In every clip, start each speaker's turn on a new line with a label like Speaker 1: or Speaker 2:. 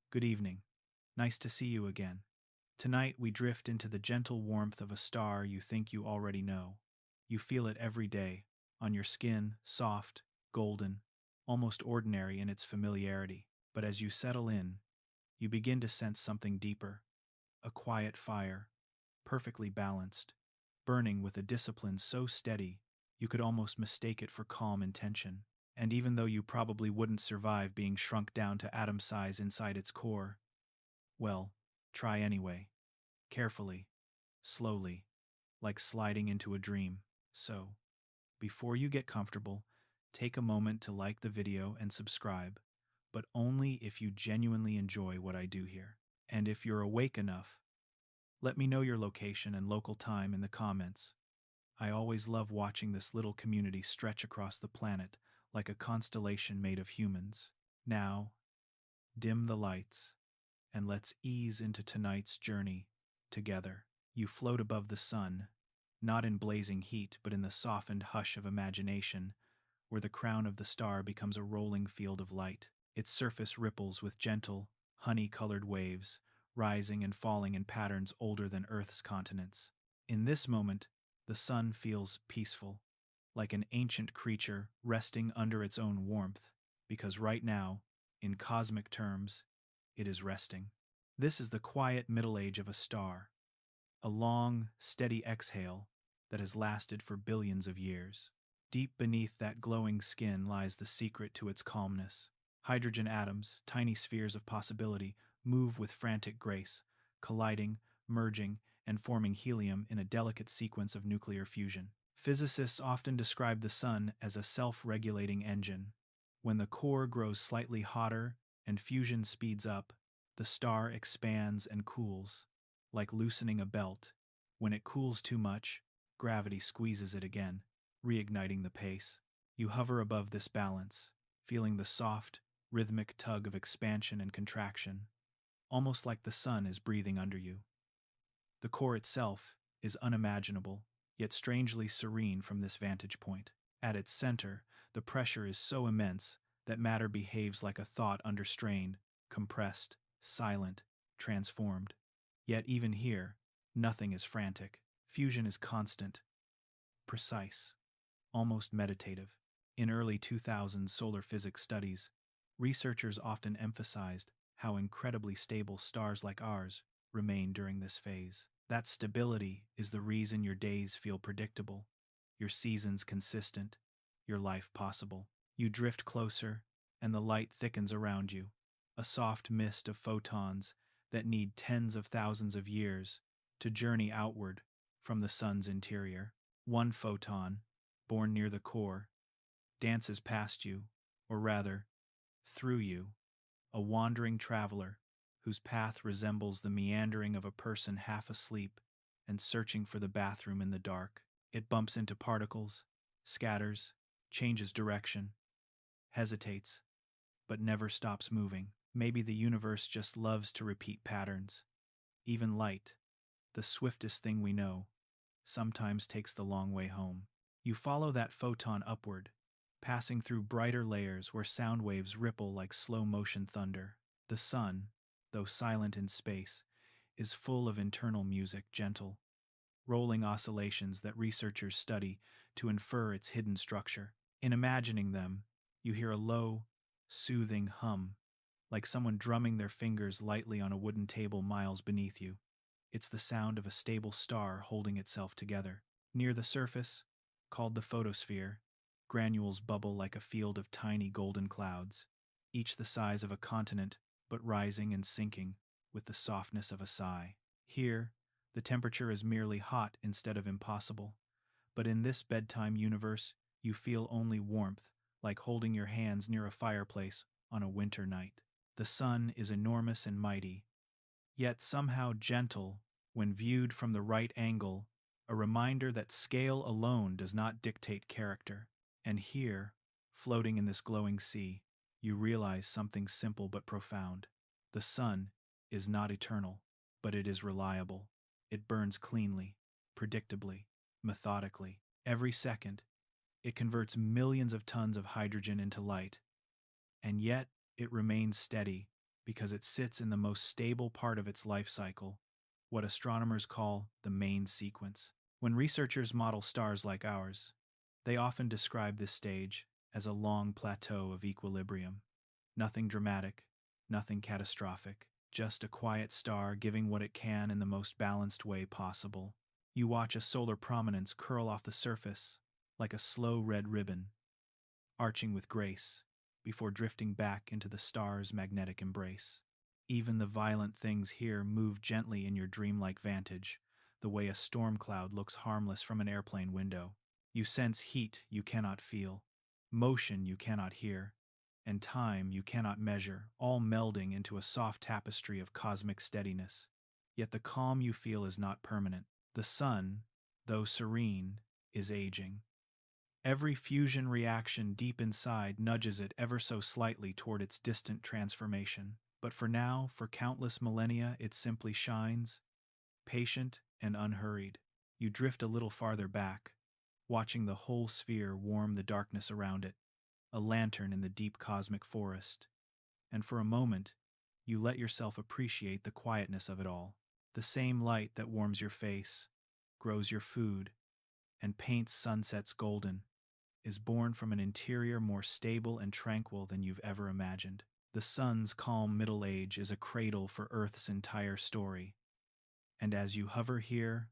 Speaker 1: Good evening. Nice to see you again. Tonight we drift into the gentle warmth of a star you think you already know. You feel it every day, on your skin, soft, golden, almost ordinary in its familiarity. But as you settle in, you begin to sense something deeper. A quiet fire, perfectly balanced, burning with a discipline so steady you could almost mistake it for calm intention. And even though you probably wouldn't survive being shrunk down to atom size inside its core, well, try anyway. Carefully, slowly, like sliding into a dream. So, before you get comfortable, take a moment to like the video and subscribe, but only if you genuinely enjoy what I do here. And if you're awake enough, let me know your location and local time in the comments. I always love watching this little community stretch across the planet like a constellation made of humans. Now, dim the lights, and let's ease into tonight's journey together. You float above the sun, not in blazing heat, but in the softened hush of imagination, where the crown of the star becomes a rolling field of light. Its surface ripples with gentle, honey-colored waves, rising and falling in patterns older than Earth's continents. In this moment, the sun feels peaceful, like an ancient creature resting under its own warmth, because right now, in cosmic terms, it is resting. This is the quiet middle age of a star, a long, steady exhale that has lasted for billions of years. Deep beneath that glowing skin lies the secret to its calmness. Hydrogen atoms, tiny spheres of possibility, move with frantic grace, colliding, merging, and forming helium in a delicate sequence of nuclear fusion. Physicists often describe the sun as a self-regulating engine. When the core grows slightly hotter and fusion speeds up, the star expands and cools, like loosening a belt. When it cools too much, gravity squeezes it again, reigniting the pace. You hover above this balance, feeling the soft, rhythmic tug of expansion and contraction, almost like the sun is breathing under you. The core itself is unimaginable, yet strangely serene from this vantage point. At its center, the pressure is so immense that matter behaves like a thought under strain, compressed, silent, transformed. Yet even here, nothing is frantic. Fusion is constant, precise, almost meditative. In early 2000s solar physics studies, researchers often emphasized how incredibly stable stars like ours remain during this phase. That stability is the reason your days feel predictable, your seasons consistent, your life possible. You drift closer, and the light thickens around you, a soft mist of photons that need tens of thousands of years to journey outward from the sun's interior. One photon, born near the core, dances past you, or rather, through you, a wandering traveler whose path resembles the meandering of a person half asleep and searching for the bathroom in the dark. It bumps into particles, scatters, changes direction, hesitates, but never stops moving. Maybe the universe just loves to repeat patterns. Even light, the swiftest thing we know, sometimes takes the long way home. You follow that photon upward, passing through brighter layers where sound waves ripple like slow-motion thunder. The sun, though silent in space, is full of internal music, gentle, rolling oscillations that researchers study to infer its hidden structure. In imagining them, you hear a low, soothing hum, like someone drumming their fingers lightly on a wooden table miles beneath you. It's the sound of a stable star holding itself together. Near the surface, called the photosphere, granules bubble like a field of tiny golden clouds, each the size of a continent, but rising and sinking with the softness of a sigh. Here, the temperature is merely hot instead of impossible, but in this bedtime universe, you feel only warmth, like holding your hands near a fireplace on a winter night. The sun is enormous and mighty, yet somehow gentle when viewed from the right angle, a reminder that scale alone does not dictate character. And here, floating in this glowing sea, you realize something simple but profound. The sun is not eternal, but it is reliable. It burns cleanly, predictably, methodically. Every second, it converts millions of tons of hydrogen into light, and yet it remains steady because it sits in the most stable part of its life cycle, what astronomers call the main sequence. When researchers model stars like ours, they often describe this stage as a long plateau of equilibrium. Nothing dramatic, nothing catastrophic, just a quiet star giving what it can in the most balanced way possible. You watch a solar prominence curl off the surface like a slow red ribbon, arching with grace, before drifting back into the star's magnetic embrace. Even the violent things here move gently in your dreamlike vantage, the way a storm cloud looks harmless from an airplane window. You sense heat you cannot feel, motion you cannot hear, and time you cannot measure, all melding into a soft tapestry of cosmic steadiness. Yet the calm you feel is not permanent. The sun, though serene, is aging. Every fusion reaction deep inside nudges it ever so slightly toward its distant transformation. But for now, for countless millennia, it simply shines, patient and unhurried. You drift a little farther back, watching the whole sphere warm the darkness around it, a lantern in the deep cosmic forest. And for a moment, you let yourself appreciate the quietness of it all. The same light that warms your face, grows your food, and paints sunsets golden, is born from an interior more stable and tranquil than you've ever imagined. The sun's calm middle age is a cradle for Earth's entire story, and as you hover here,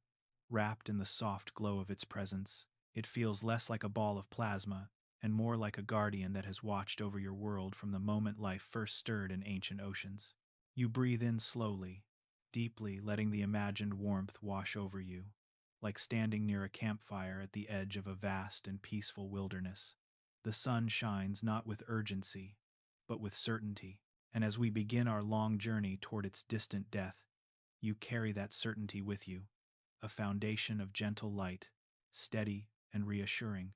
Speaker 1: wrapped in the soft glow of its presence, it feels less like a ball of plasma and more like a guardian that has watched over your world from the moment life first stirred in ancient oceans. You breathe in slowly, deeply, letting the imagined warmth wash over you, like standing near a campfire at the edge of a vast and peaceful wilderness. The sun shines not with urgency, but with certainty, and as we begin our long journey toward its distant death, you carry that certainty with you, a foundation of gentle light, steady and reassuring,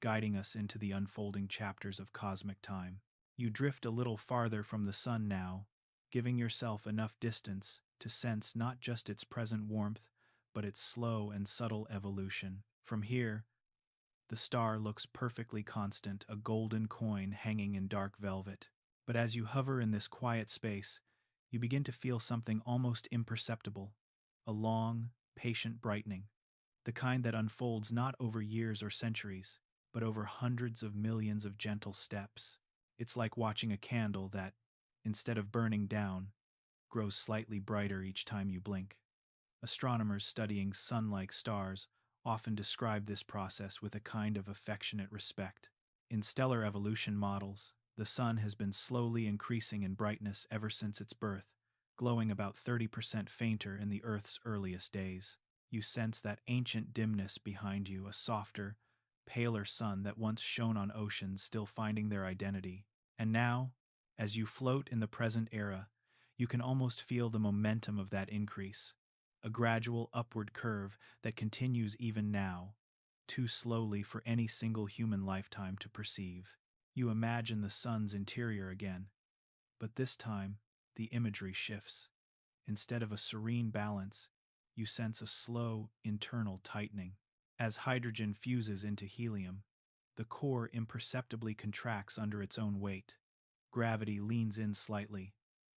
Speaker 1: guiding us into the unfolding chapters of cosmic time. You drift a little farther from the sun now, giving yourself enough distance to sense not just its present warmth, but its slow and subtle evolution. From here, the star looks perfectly constant, a golden coin hanging in dark velvet. But as you hover in this quiet space, you begin to feel something almost imperceptible, a long, patient brightening, the kind that unfolds not over years or centuries, but over hundreds of millions of gentle steps. It's like watching a candle that, instead of burning down, grows slightly brighter each time you blink. Astronomers studying sun-like stars often describe this process with a kind of affectionate respect. In stellar evolution models, the sun has been slowly increasing in brightness ever since its birth, glowing about 30% fainter in the Earth's earliest days. You sense that ancient dimness behind you, a softer, paler sun that once shone on oceans still finding their identity. And now, as you float in the present era, you can almost feel the momentum of that increase, a gradual upward curve that continues even now, too slowly for any single human lifetime to perceive. You imagine the sun's interior again, but this time the imagery shifts. Instead of a serene balance, you sense a slow internal tightening. As hydrogen fuses into helium, the core imperceptibly contracts under its own weight. Gravity leans in slightly,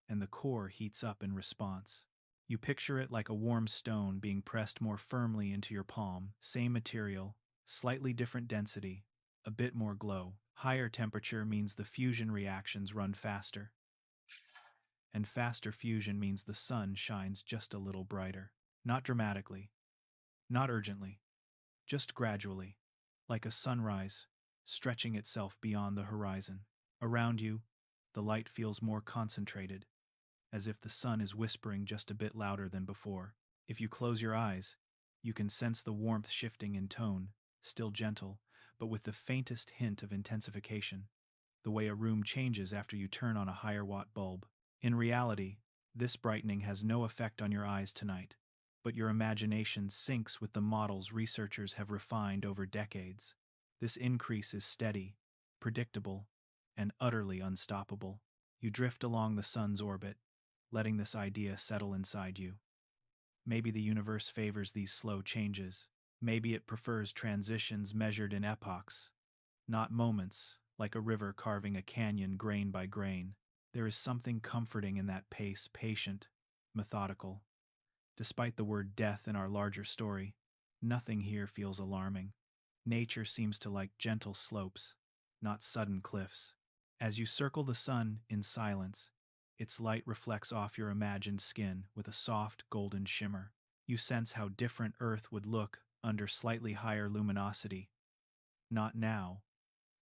Speaker 1: and the core heats up in response. You picture it like a warm stone being pressed more firmly into your palm, same material, slightly different density, a bit more glow. Higher temperature means the fusion reactions run faster, and faster fusion means the sun shines just a little brighter. Not dramatically, not urgently, just gradually, like a sunrise, stretching itself beyond the horizon. Around you, the light feels more concentrated, as if the sun is whispering just a bit louder than before. If you close your eyes, you can sense the warmth shifting in tone, still gentle, but with the faintest hint of intensification, the way a room changes after you turn on a higher watt bulb. In reality, this brightening has no effect on your eyes tonight, but your imagination syncs with the models researchers have refined over decades. This increase is steady, predictable, and utterly unstoppable. You drift along the sun's orbit, letting this idea settle inside you. Maybe the universe favors these slow changes. Maybe it prefers transitions measured in epochs, not moments, like a river carving a canyon grain by grain. There is something comforting in that pace, patient, methodical. Despite the word death in our larger story, nothing here feels alarming. Nature seems to like gentle slopes, not sudden cliffs. As you circle the sun in silence, its light reflects off your imagined skin with a soft golden shimmer. You sense how different Earth would look under slightly higher luminosity. Not now,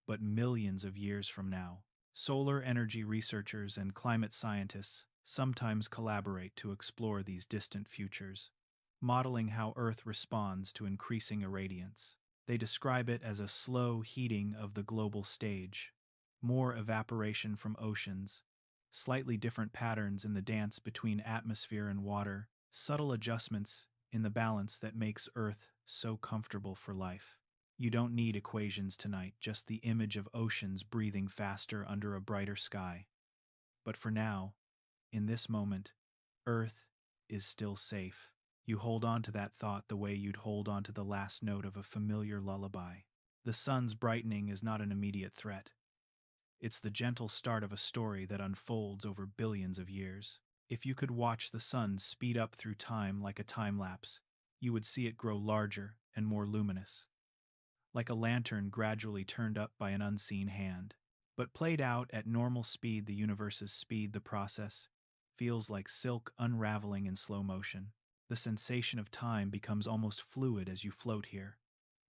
Speaker 1: but millions of years from now. Solar energy researchers and climate scientists sometimes collaborate to explore these distant futures, modeling how Earth responds to increasing irradiance. They describe it as a slow heating of the global stage, more evaporation from oceans, slightly different patterns in the dance between atmosphere and water, subtle adjustments in the balance that makes Earth so comfortable for life. You don't need equations tonight, just the image of oceans breathing faster under a brighter sky. But for now, in this moment, Earth is still safe. You hold on to that thought the way you'd hold on to the last note of a familiar lullaby. The sun's brightening is not an immediate threat. It's the gentle start of a story that unfolds over billions of years. If you could watch the sun speed up through time like a time lapse, you would see it grow larger and more luminous, like a lantern gradually turned up by an unseen hand. But played out at normal speed, the universe's speed, the process feels like silk unraveling in slow motion. The sensation of time becomes almost fluid as you float here.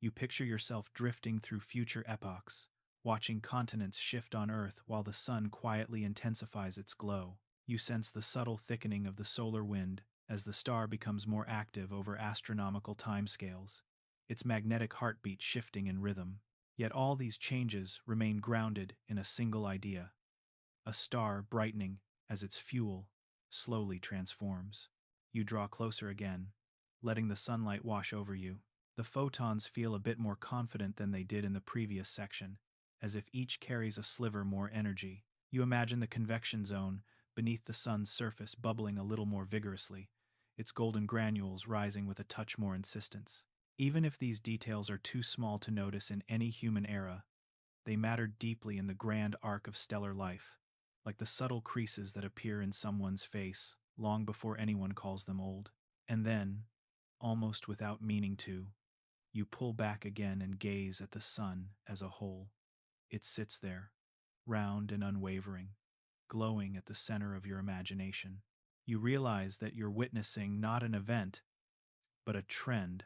Speaker 1: You picture yourself drifting through future epochs, watching continents shift on Earth while the sun quietly intensifies its glow. You sense the subtle thickening of the solar wind as the star becomes more active over astronomical timescales, its magnetic heartbeat shifting in rhythm. Yet all these changes remain grounded in a single idea: a star brightening as its fuel slowly transforms. You draw closer again, letting the sunlight wash over you. The photons feel a bit more confident than they did in the previous section, as if each carries a sliver more energy. You imagine the convection zone beneath the sun's surface bubbling a little more vigorously, its golden granules rising with a touch more insistence. Even if these details are too small to notice in any human era, they matter deeply in the grand arc of stellar life, like the subtle creases that appear in someone's face long before anyone calls them old. And then, almost without meaning to, you pull back again and gaze at the sun as a whole. It sits there, round and unwavering, glowing at the center of your imagination. You realize that you're witnessing not an event, but a trend,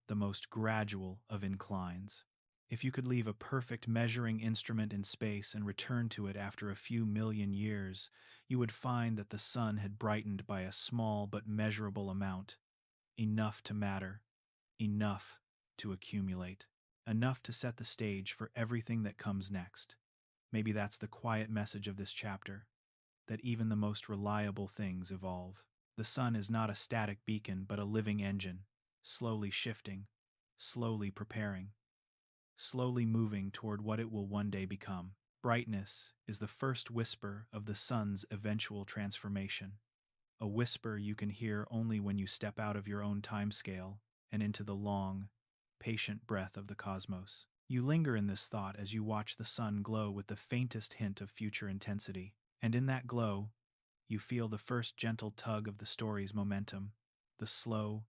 Speaker 1: the most gradual of inclines. If you could leave a perfect measuring instrument in space and return to it after a few million years, you would find that the sun had brightened by a small but measurable amount, enough to matter, enough to accumulate, enough to set the stage for everything that comes next. Maybe that's the quiet message of this chapter, that even the most reliable things evolve. The sun is not a static beacon, but a living engine, slowly shifting, slowly preparing, slowly moving toward what it will one day become. Brightness is the first whisper of the sun's eventual transformation, a whisper you can hear only when you step out of your own timescale and into the long, patient breath of the cosmos. You linger in this thought as you watch the sun glow with the faintest hint of future intensity, and in that glow, you feel the first gentle tug of the story's momentum, the slow,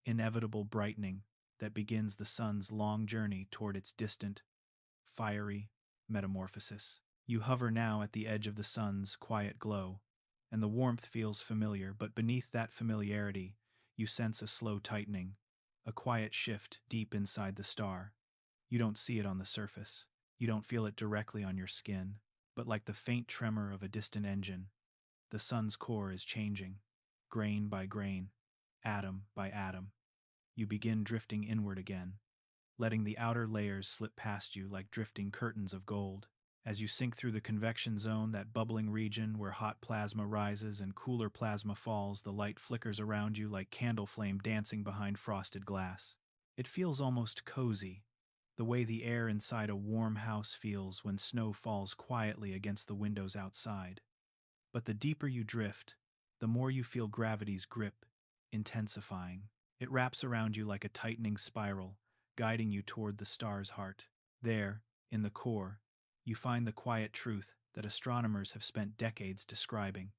Speaker 1: inevitable brightening that begins the sun's long journey toward its distant, fiery metamorphosis. You hover now at the edge of the sun's quiet glow, and the warmth feels familiar, but beneath that familiarity, you sense a slow tightening, a quiet shift deep inside the star. You don't see it on the surface. You don't feel it directly on your skin, but like the faint tremor of a distant engine, the sun's core is changing, grain by grain, atom by atom. You begin drifting inward again, letting the outer layers slip past you like drifting curtains of gold. As you sink through the convection zone, that bubbling region where hot plasma rises and cooler plasma falls, the light flickers around you like candle flame dancing behind frosted glass. It feels almost cozy, the way the air inside a warm house feels when snow falls quietly against the windows outside. But the deeper you drift, the more you feel gravity's grip intensifying. It wraps around you like a tightening spiral, guiding you toward the star's heart. There, in the core, you find the quiet truth that astronomers have spent decades describing.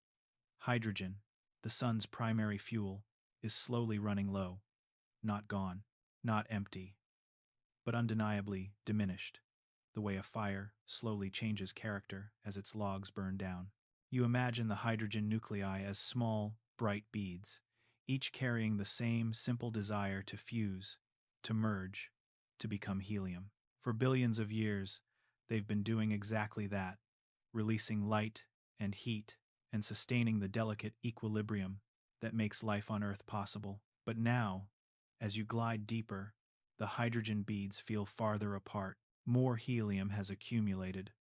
Speaker 1: Hydrogen, the sun's primary fuel, is slowly running low, not gone, not empty, but undeniably diminished, the way a fire slowly changes character as its logs burn down. You imagine the hydrogen nuclei as small, bright beads, each carrying the same simple desire to fuse, to merge, to become helium. For billions of years, they've been doing exactly that, releasing light and heat and sustaining the delicate equilibrium that makes life on Earth possible. But now, as you glide deeper, the hydrogen beads feel farther apart. More helium has accumulated,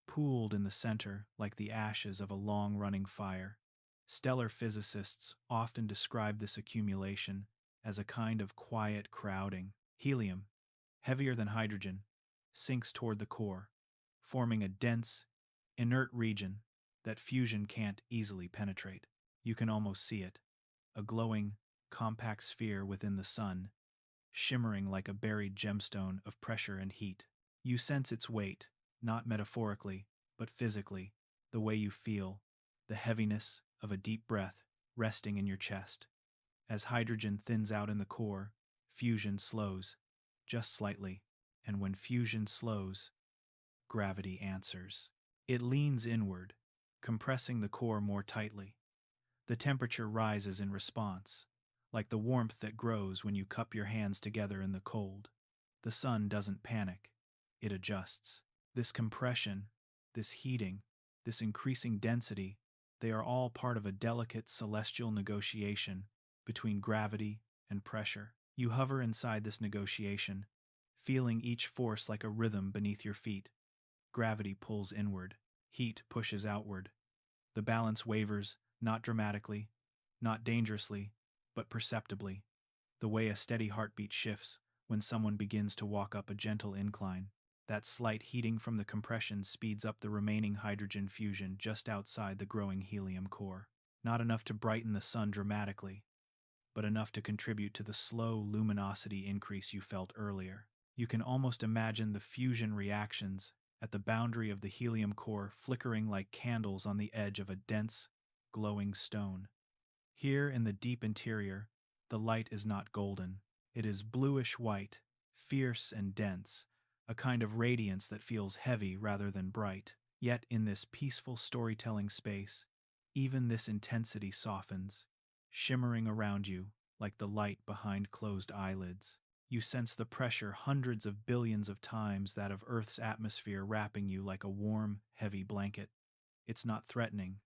Speaker 1: pooled in the center like the ashes of a long-running fire. Stellar physicists often describe this accumulation as a kind of quiet crowding. Helium, heavier than hydrogen, sinks toward the core, forming a dense, inert region that fusion can't easily penetrate. You can almost see it, a glowing, compact sphere within the sun, shimmering like a buried gemstone of pressure and heat. You sense its weight, not metaphorically, but physically, the way you feel, the heaviness of a deep breath resting in your chest. As hydrogen thins out in the core, fusion slows, just slightly, and when fusion slows, gravity answers. It leans inward, compressing the core more tightly. The temperature rises in response, like the warmth that grows when you cup your hands together in the cold. The sun doesn't panic, it adjusts. This compression, this heating, this increasing density, they are all part of a delicate celestial negotiation between gravity and pressure. You hover inside this negotiation, feeling each force like a rhythm beneath your feet. Gravity pulls inward, heat pushes outward. The balance wavers, not dramatically, not dangerously, but perceptibly, the way a steady heartbeat shifts when someone begins to walk up a gentle incline. That slight heating from the compression speeds up the remaining hydrogen fusion just outside the growing helium core. Not enough to brighten the sun dramatically, but enough to contribute to the slow luminosity increase you felt earlier. You can almost imagine the fusion reactions at the boundary of the helium core flickering like candles on the edge of a dense, glowing stone. Here in the deep interior, the light is not golden. It is bluish-white, fierce and dense, a kind of radiance that feels heavy rather than bright. Yet in this peaceful storytelling space, even this intensity softens, shimmering around you like the light behind closed eyelids. You sense the pressure hundreds of billions of times that of Earth's atmosphere wrapping you like a warm, heavy blanket. It's not threatening,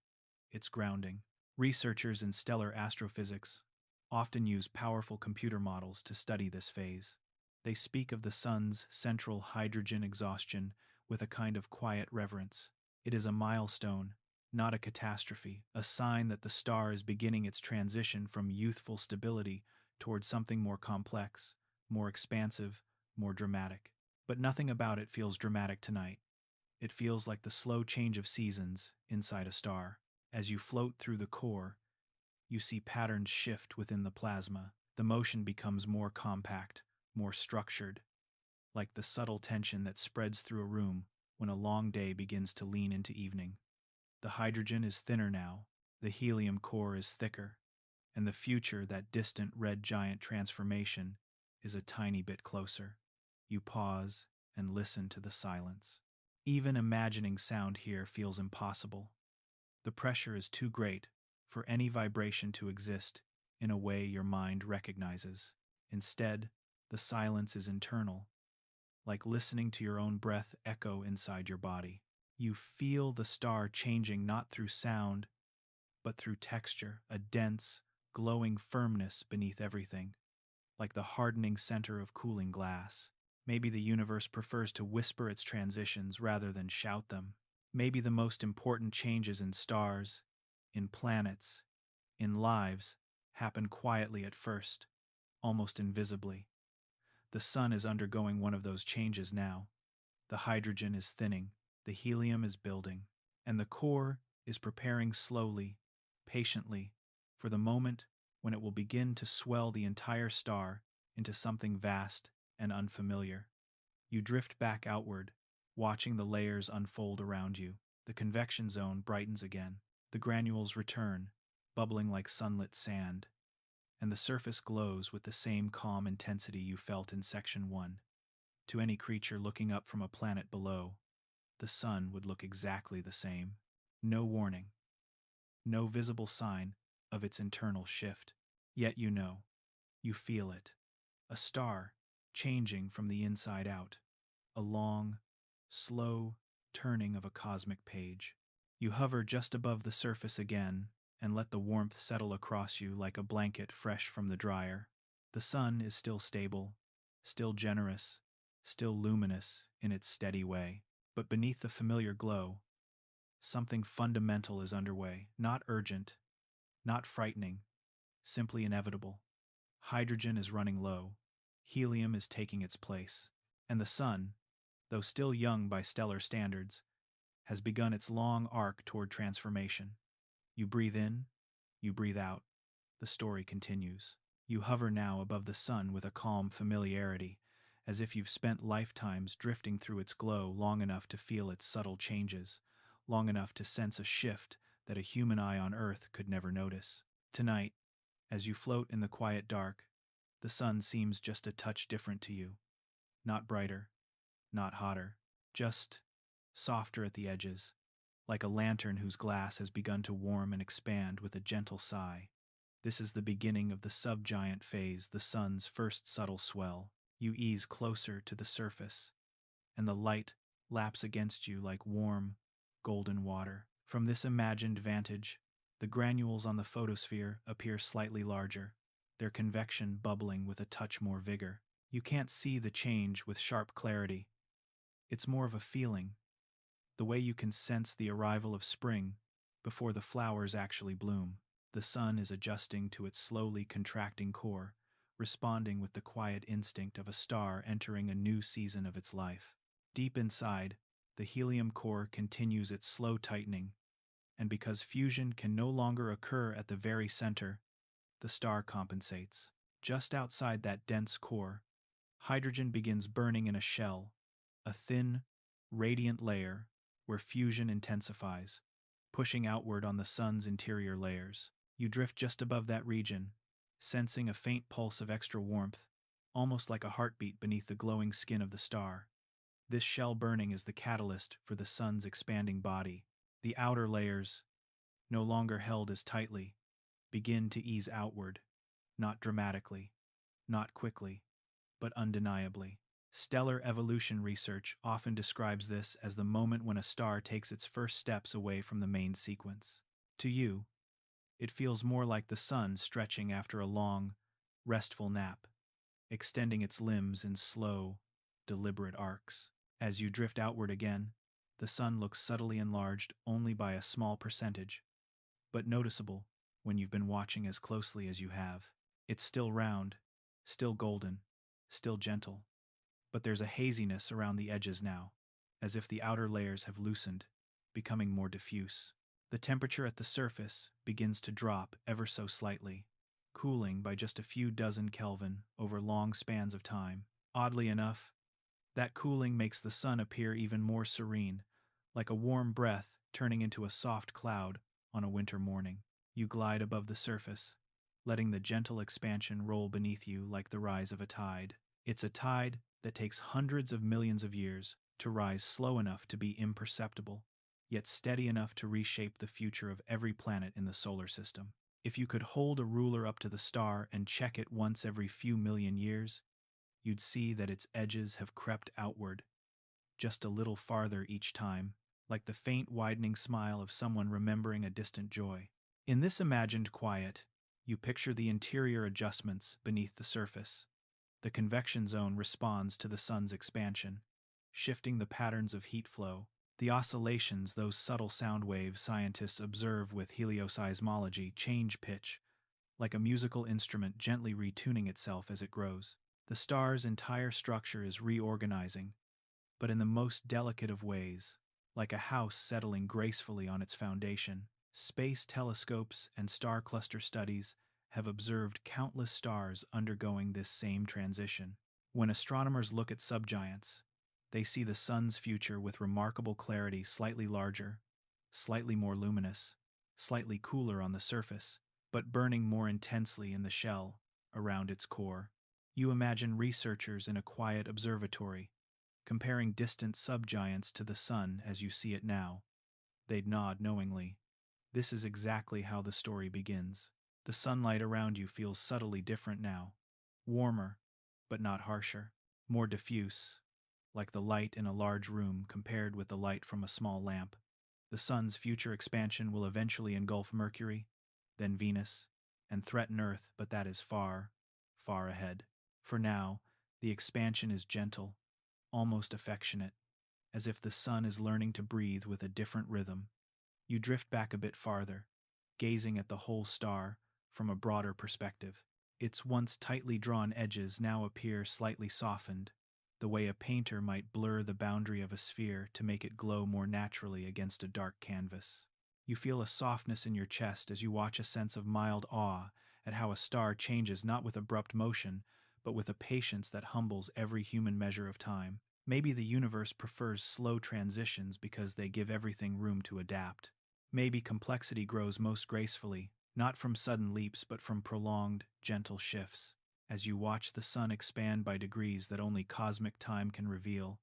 Speaker 1: it's grounding. Researchers in stellar astrophysics often use powerful computer models to study this phase. They speak of the sun's central hydrogen exhaustion with a kind of quiet reverence. It is a milestone, not a catastrophe, a sign that the star is beginning its transition from youthful stability towards something more complex, more expansive, more dramatic. But nothing about it feels dramatic tonight. It feels like the slow change of seasons inside a star. As you float through the core, you see patterns shift within the plasma. The motion becomes more compact, more structured, like the subtle tension that spreads through a room when a long day begins to lean into evening. The hydrogen is thinner now, the helium core is thicker, and the future, that distant red giant transformation, is a tiny bit closer. You pause and listen to the silence. Even imagining sound here feels impossible. The pressure is too great for any vibration to exist in a way your mind recognizes. Instead, the silence is internal, like listening to your own breath echo inside your body. You feel the star changing not through sound, but through texture, a dense, glowing firmness beneath everything, like the hardening center of cooling glass. Maybe the universe prefers to whisper its transitions rather than shout them. Maybe the most important changes in stars, in planets, in lives, happen quietly at first, almost invisibly. The sun is undergoing one of those changes now. The hydrogen is thinning, the helium is building, and the core is preparing slowly, patiently, for the moment when it will begin to swell the entire star into something vast and unfamiliar. You drift back outward, watching the layers unfold around you. The convection zone brightens again. The granules return, bubbling like sunlit sand, and the surface glows with the same calm intensity you felt in Section 1. To any creature looking up from a planet below, the sun would look exactly the same. No warning, no visible sign of its internal shift. Yet you feel it. A star changing from the inside out. A long, slow turning of a cosmic page. You hover just above the surface again and let the warmth settle across you like a blanket fresh from the dryer. The sun is still stable, still generous, still luminous in its steady way. But beneath the familiar glow, something fundamental is underway, not urgent, not frightening, simply inevitable. Hydrogen is running low, helium is taking its place, and the sun, though still young by stellar standards, has begun its long arc toward transformation. You breathe in, you breathe out. The story continues. You hover now above the sun with a calm familiarity, as if you've spent lifetimes drifting through its glow long enough to feel its subtle changes, long enough to sense a shift that a human eye on Earth could never notice. Tonight, as you float in the quiet dark, the sun seems just a touch different to you. Not brighter, not hotter, just softer at the edges, like a lantern whose glass has begun to warm and expand with a gentle sigh. This is the beginning of the subgiant phase, the sun's first subtle swell. You ease closer to the surface, and the light laps against you like warm, golden water. From this imagined vantage, the granules on the photosphere appear slightly larger, their convection bubbling with a touch more vigor. You can't see the change with sharp clarity. It's more of a feeling, the way you can sense the arrival of spring before the flowers actually bloom. The sun is adjusting to its slowly contracting core, responding with the quiet instinct of a star entering a new season of its life. Deep inside, the helium core continues its slow tightening, and because fusion can no longer occur at the very center, the star compensates. Just outside that dense core, hydrogen begins burning in a shell, a thin, radiant layer where fusion intensifies, pushing outward on the sun's interior layers. You drift just above that region, sensing a faint pulse of extra warmth, almost like a heartbeat beneath the glowing skin of the star. This shell burning is the catalyst for the sun's expanding body. The outer layers, no longer held as tightly, begin to ease outward, not dramatically, not quickly, but undeniably. Stellar evolution research often describes this as the moment when a star takes its first steps away from the main sequence. To you, it feels more like the sun stretching after a long, restful nap, extending its limbs in slow, deliberate arcs. As you drift outward again, the sun looks subtly enlarged only by a small percentage, but noticeable when you've been watching as closely as you have. It's still round, still golden, still gentle, but there's a haziness around the edges now, as if the outer layers have loosened, becoming more diffuse. The temperature at the surface begins to drop ever so slightly, cooling by just a few dozen Kelvin over long spans of time. Oddly enough, that cooling makes the sun appear even more serene, like a warm breath turning into a soft cloud on a winter morning. You glide above the surface, letting the gentle expansion roll beneath you like the rise of a tide. It's a tide that takes hundreds of millions of years to rise slow enough to be imperceptible, yet steady enough to reshape the future of every planet in the solar system. If you could hold a ruler up to the star and check it once every few million years, you'd see that its edges have crept outward, just a little farther each time, like the faint widening smile of someone remembering a distant joy. In this imagined quiet, you picture the interior adjustments beneath the surface. The convection zone responds to the sun's expansion, shifting the patterns of heat flow. The oscillations, those subtle sound waves scientists observe with helioseismology, change pitch, like a musical instrument gently retuning itself as it grows. The star's entire structure is reorganizing, but in the most delicate of ways, like a house settling gracefully on its foundation. Space telescopes and star cluster studies have observed countless stars undergoing this same transition. When astronomers look at subgiants, they see the sun's future with remarkable clarity, slightly larger, slightly more luminous, slightly cooler on the surface, but burning more intensely in the shell around its core. You imagine researchers in a quiet observatory, comparing distant subgiants to the sun as you see it now. They'd nod knowingly. This is exactly how the story begins. The sunlight around you feels subtly different now. Warmer, but not harsher. More diffuse, like the light in a large room compared with the light from a small lamp. The sun's future expansion will eventually engulf Mercury, then Venus, and threaten Earth, but that is far, far ahead. For now, the expansion is gentle, almost affectionate, as if the sun is learning to breathe with a different rhythm. You drift back a bit farther, gazing at the whole star from a broader perspective. Its once tightly drawn edges now appear slightly softened, the way a painter might blur the boundary of a sphere to make it glow more naturally against a dark canvas. You feel a softness in your chest as you watch, a sense of mild awe at how a star changes not with abrupt motion, but with a patience that humbles every human measure of time. Maybe the universe prefers slow transitions because they give everything room to adapt. Maybe complexity grows most gracefully, not from sudden leaps but from prolonged, gentle shifts. As you watch the sun expand by degrees that only cosmic time can reveal,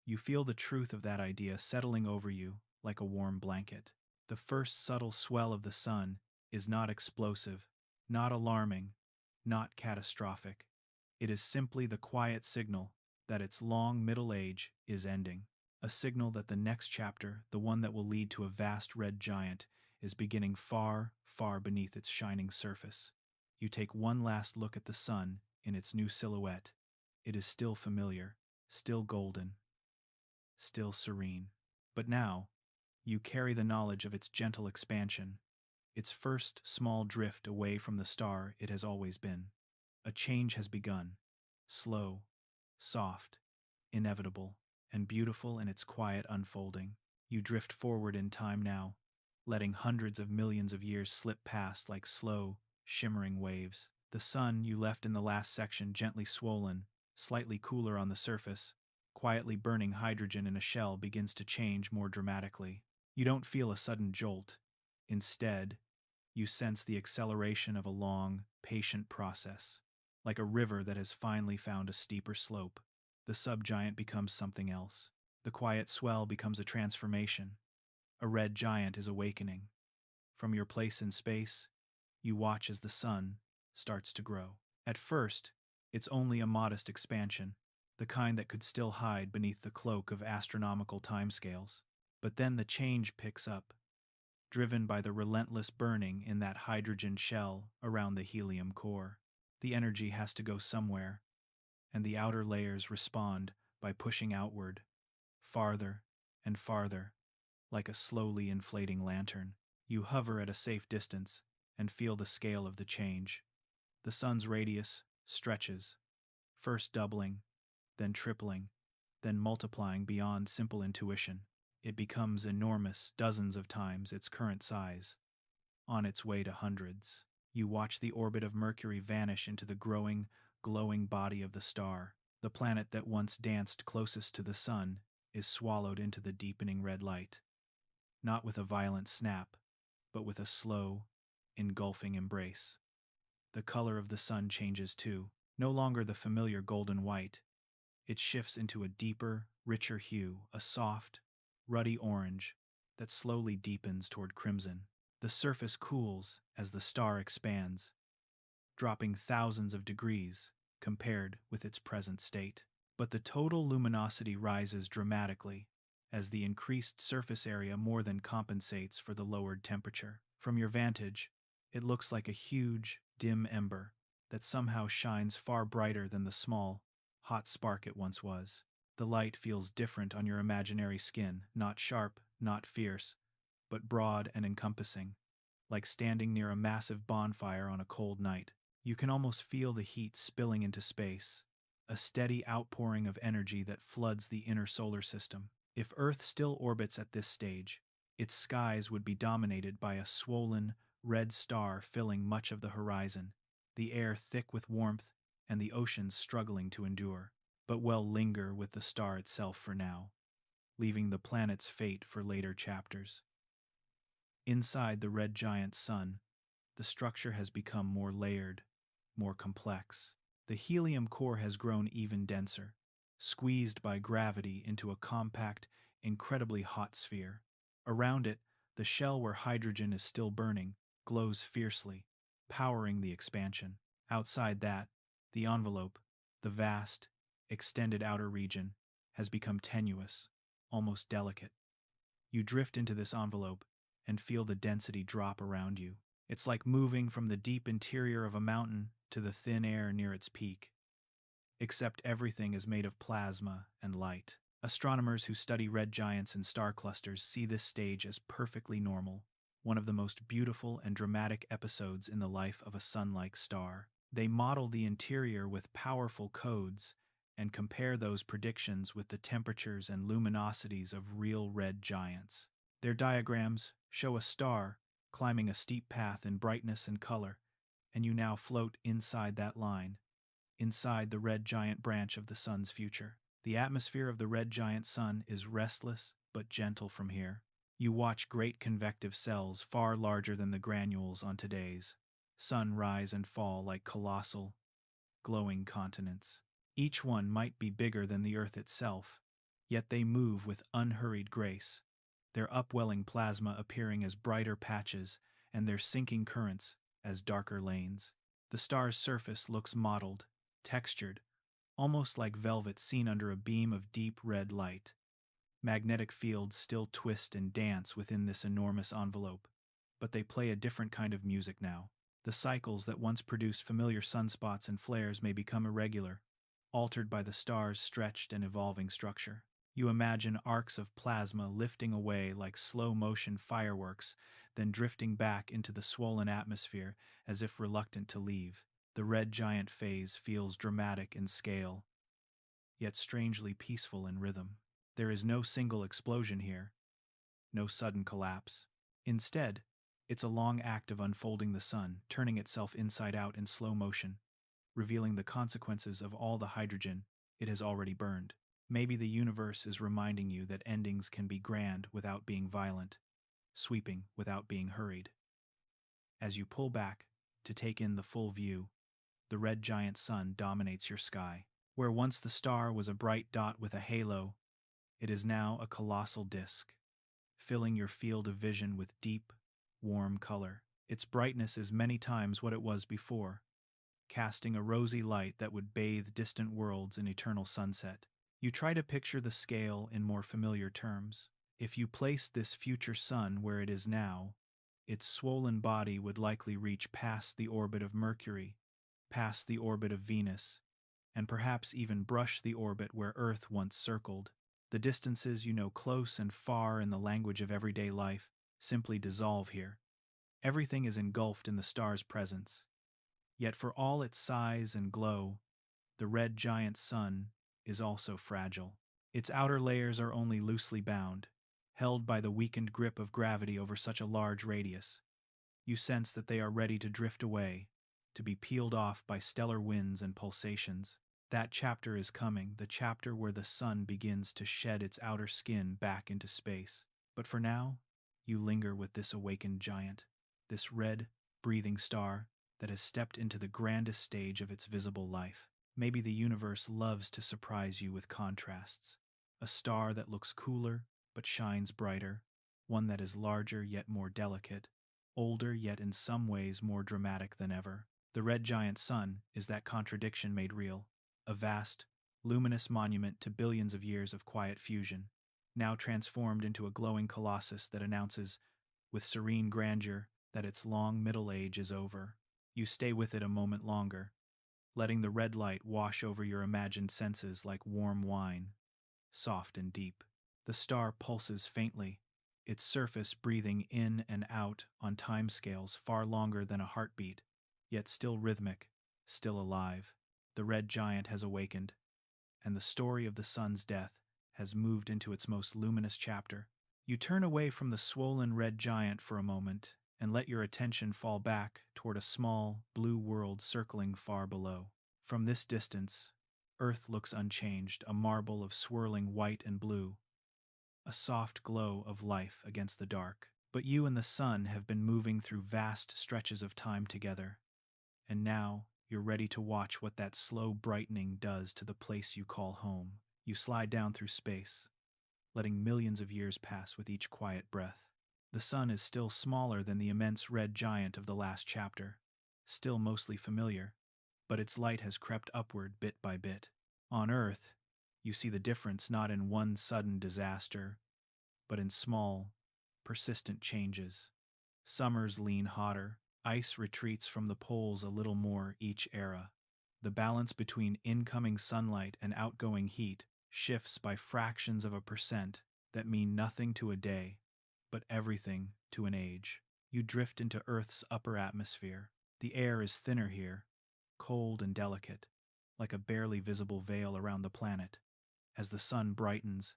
Speaker 1: you feel the truth of that idea settling over you like a warm blanket. The first subtle swell of the sun is not explosive, not alarming, not catastrophic. It is simply the quiet signal that its long middle age is ending. A signal that the next chapter, the one that will lead to a vast red giant, is beginning far, far beneath its shining surface. You take one last look at the sun in its new silhouette. It is still familiar, still golden, still serene. But now, you carry the knowledge of its gentle expansion, its first small drift away from the star it has always been. A change has begun, slow, soft, inevitable, and beautiful in its quiet unfolding. You drift forward in time now, letting hundreds of millions of years slip past like slow, shimmering waves. The sun you left in the last section, gently swollen, slightly cooler on the surface, quietly burning hydrogen in a shell, begins to change more dramatically. You don't feel a sudden jolt. Instead, you sense the acceleration of a long, patient process. Like a river that has finally found a steeper slope, the subgiant becomes something else. The quiet swell becomes a transformation. A red giant is awakening. From your place in space, you watch as the sun starts to grow. At first, it's only a modest expansion, the kind that could still hide beneath the cloak of astronomical timescales. But then the change picks up, driven by the relentless burning in that hydrogen shell around the helium core. The energy has to go somewhere, and the outer layers respond by pushing outward, farther and farther, like a slowly inflating lantern. You hover at a safe distance and feel the scale of the change. The sun's radius stretches, first doubling, then tripling, then multiplying beyond simple intuition. It becomes enormous, dozens of times its current size, on its way to hundreds. You watch the orbit of Mercury vanish into the growing, glowing body of the star. The planet that once danced closest to the sun is swallowed into the deepening red light, not with a violent snap, but with a slow, engulfing embrace. The color of the sun changes too, no longer the familiar golden white. It shifts into a deeper, richer hue, a soft, ruddy orange that slowly deepens toward crimson. The surface cools as the star expands, dropping thousands of degrees compared with its present state. But the total luminosity rises dramatically as the increased surface area more than compensates for the lowered temperature. From your vantage, it looks like a huge, dim ember that somehow shines far brighter than the small, hot spark it once was. The light feels different on your imaginary skin, not sharp, not fierce, but broad and encompassing, like standing near a massive bonfire on a cold night. You can almost feel the heat spilling into space, a steady outpouring of energy that floods the inner solar system. If Earth still orbits at this stage, its skies would be dominated by a swollen, red star filling much of the horizon, the air thick with warmth and the oceans struggling to endure. But we'll linger with the star itself for now, leaving the planet's fate for later chapters. Inside the red giant sun, the structure has become more layered, more complex. The helium core has grown even denser, squeezed by gravity into a compact, incredibly hot sphere. Around it, the shell where hydrogen is still burning glows fiercely, powering the expansion. Outside that, the envelope, the vast, extended outer region, has become tenuous, almost delicate. You drift into this envelope and feel the density drop around you. It's like moving from the deep interior of a mountain to the thin air near its peak. Except everything is made of plasma and light. Astronomers who study red giants and star clusters see this stage as perfectly normal, one of the most beautiful and dramatic episodes in the life of a sun-like star. They model the interior with powerful codes and compare those predictions with the temperatures and luminosities of real red giants. Their diagrams show a star climbing a steep path in brightness and color, and you now float inside that line, inside the red giant branch of the sun's future. The atmosphere of the red giant sun is restless but gentle from here. You watch great convective cells far larger than the granules on today's sun rise and fall like colossal, glowing continents. Each one might be bigger than the Earth itself, yet they move with unhurried grace, their upwelling plasma appearing as brighter patches and their sinking currents as darker lanes. The star's surface looks mottled, textured, almost like velvet seen under a beam of deep red light. Magnetic fields still twist and dance within this enormous envelope, but they play a different kind of music now. The cycles that once produced familiar sunspots and flares may become irregular, altered by the star's stretched and evolving structure. You imagine arcs of plasma lifting away like slow-motion fireworks, then drifting back into the swollen atmosphere as if reluctant to leave. The red giant phase feels dramatic in scale, yet strangely peaceful in rhythm. There is no single explosion here, no sudden collapse. Instead, it's a long act of unfolding the sun, turning itself inside out in slow motion, revealing the consequences of all the hydrogen it has already burned. Maybe the universe is reminding you that endings can be grand without being violent, sweeping without being hurried. As you pull back to take in the full view, the red giant sun dominates your sky. Where once the star was a bright dot with a halo, it is now a colossal disk, filling your field of vision with deep, warm color. Its brightness is many times what it was before, casting a rosy light that would bathe distant worlds in eternal sunset. You try to picture the scale in more familiar terms. If you placed this future sun where it is now, its swollen body would likely reach past the orbit of Mercury, past the orbit of Venus, and perhaps even brush the orbit where Earth once circled. The distances you know close and far in the language of everyday life simply dissolve here. Everything is engulfed in the star's presence. Yet for all its size and glow, the red giant sun is also fragile. Its outer layers are only loosely bound, held by the weakened grip of gravity over such a large radius. You sense that they are ready to drift away, to be peeled off by stellar winds and pulsations. That chapter is coming, the chapter where the sun begins to shed its outer skin back into space. But for now, you linger with this awakened giant, this red, breathing star that has stepped into the grandest stage of its visible life. Maybe the universe loves to surprise you with contrasts. A star that looks cooler but shines brighter, one that is larger yet more delicate, older yet in some ways more dramatic than ever. The red giant sun is that contradiction made real, a vast, luminous monument to billions of years of quiet fusion, now transformed into a glowing colossus that announces, with serene grandeur, that its long middle age is over. You stay with it a moment longer, letting the red light wash over your imagined senses like warm wine, soft and deep. The star pulses faintly, its surface breathing in and out on timescales far longer than a heartbeat, yet still rhythmic, still alive. The red giant has awakened, and the story of the sun's death has moved into its most luminous chapter. You turn away from the swollen red giant for a moment and let your attention fall back toward a small, blue world circling far below. From this distance, Earth looks unchanged, a marble of swirling white and blue, a soft glow of life against the dark. But you and the sun have been moving through vast stretches of time together, and now you're ready to watch what that slow brightening does to the place you call home. You slide down through space, letting millions of years pass with each quiet breath. The sun is still smaller than the immense red giant of the last chapter, still mostly familiar, but its light has crept upward bit by bit. On Earth, you see the difference not in one sudden disaster, but in small, persistent changes. Summers lean hotter, ice retreats from the poles a little more each era. The balance between incoming sunlight and outgoing heat shifts by fractions of a percent that mean nothing to a day, but everything to an age. You drift into Earth's upper atmosphere. The air is thinner here, cold and delicate, like a barely visible veil around the planet. As the sun brightens,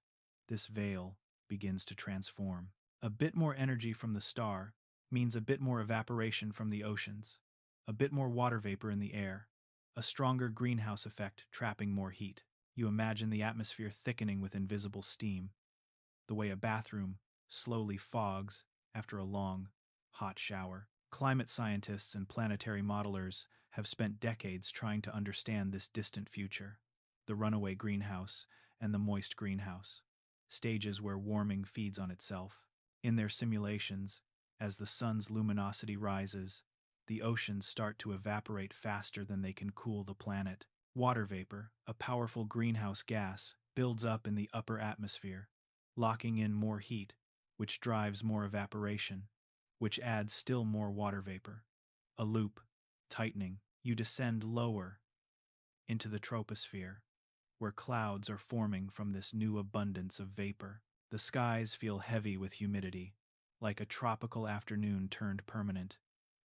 Speaker 1: this veil begins to transform. A bit more energy from the star means a bit more evaporation from the oceans, a bit more water vapor in the air, a stronger greenhouse effect trapping more heat. You imagine the atmosphere thickening with invisible steam, the way a bathroom slowly fogs after a long, hot shower. Climate scientists and planetary modelers have spent decades trying to understand this distant future, the runaway greenhouse and the moist greenhouse, stages where warming feeds on itself. In their simulations, as the sun's luminosity rises, the oceans start to evaporate faster than they can cool the planet. Water vapor, a powerful greenhouse gas, builds up in the upper atmosphere, locking in more heat, which drives more evaporation, which adds still more water vapor. A loop, tightening. You descend lower into the troposphere, where clouds are forming from this new abundance of vapor. The skies feel heavy with humidity, like a tropical afternoon turned permanent.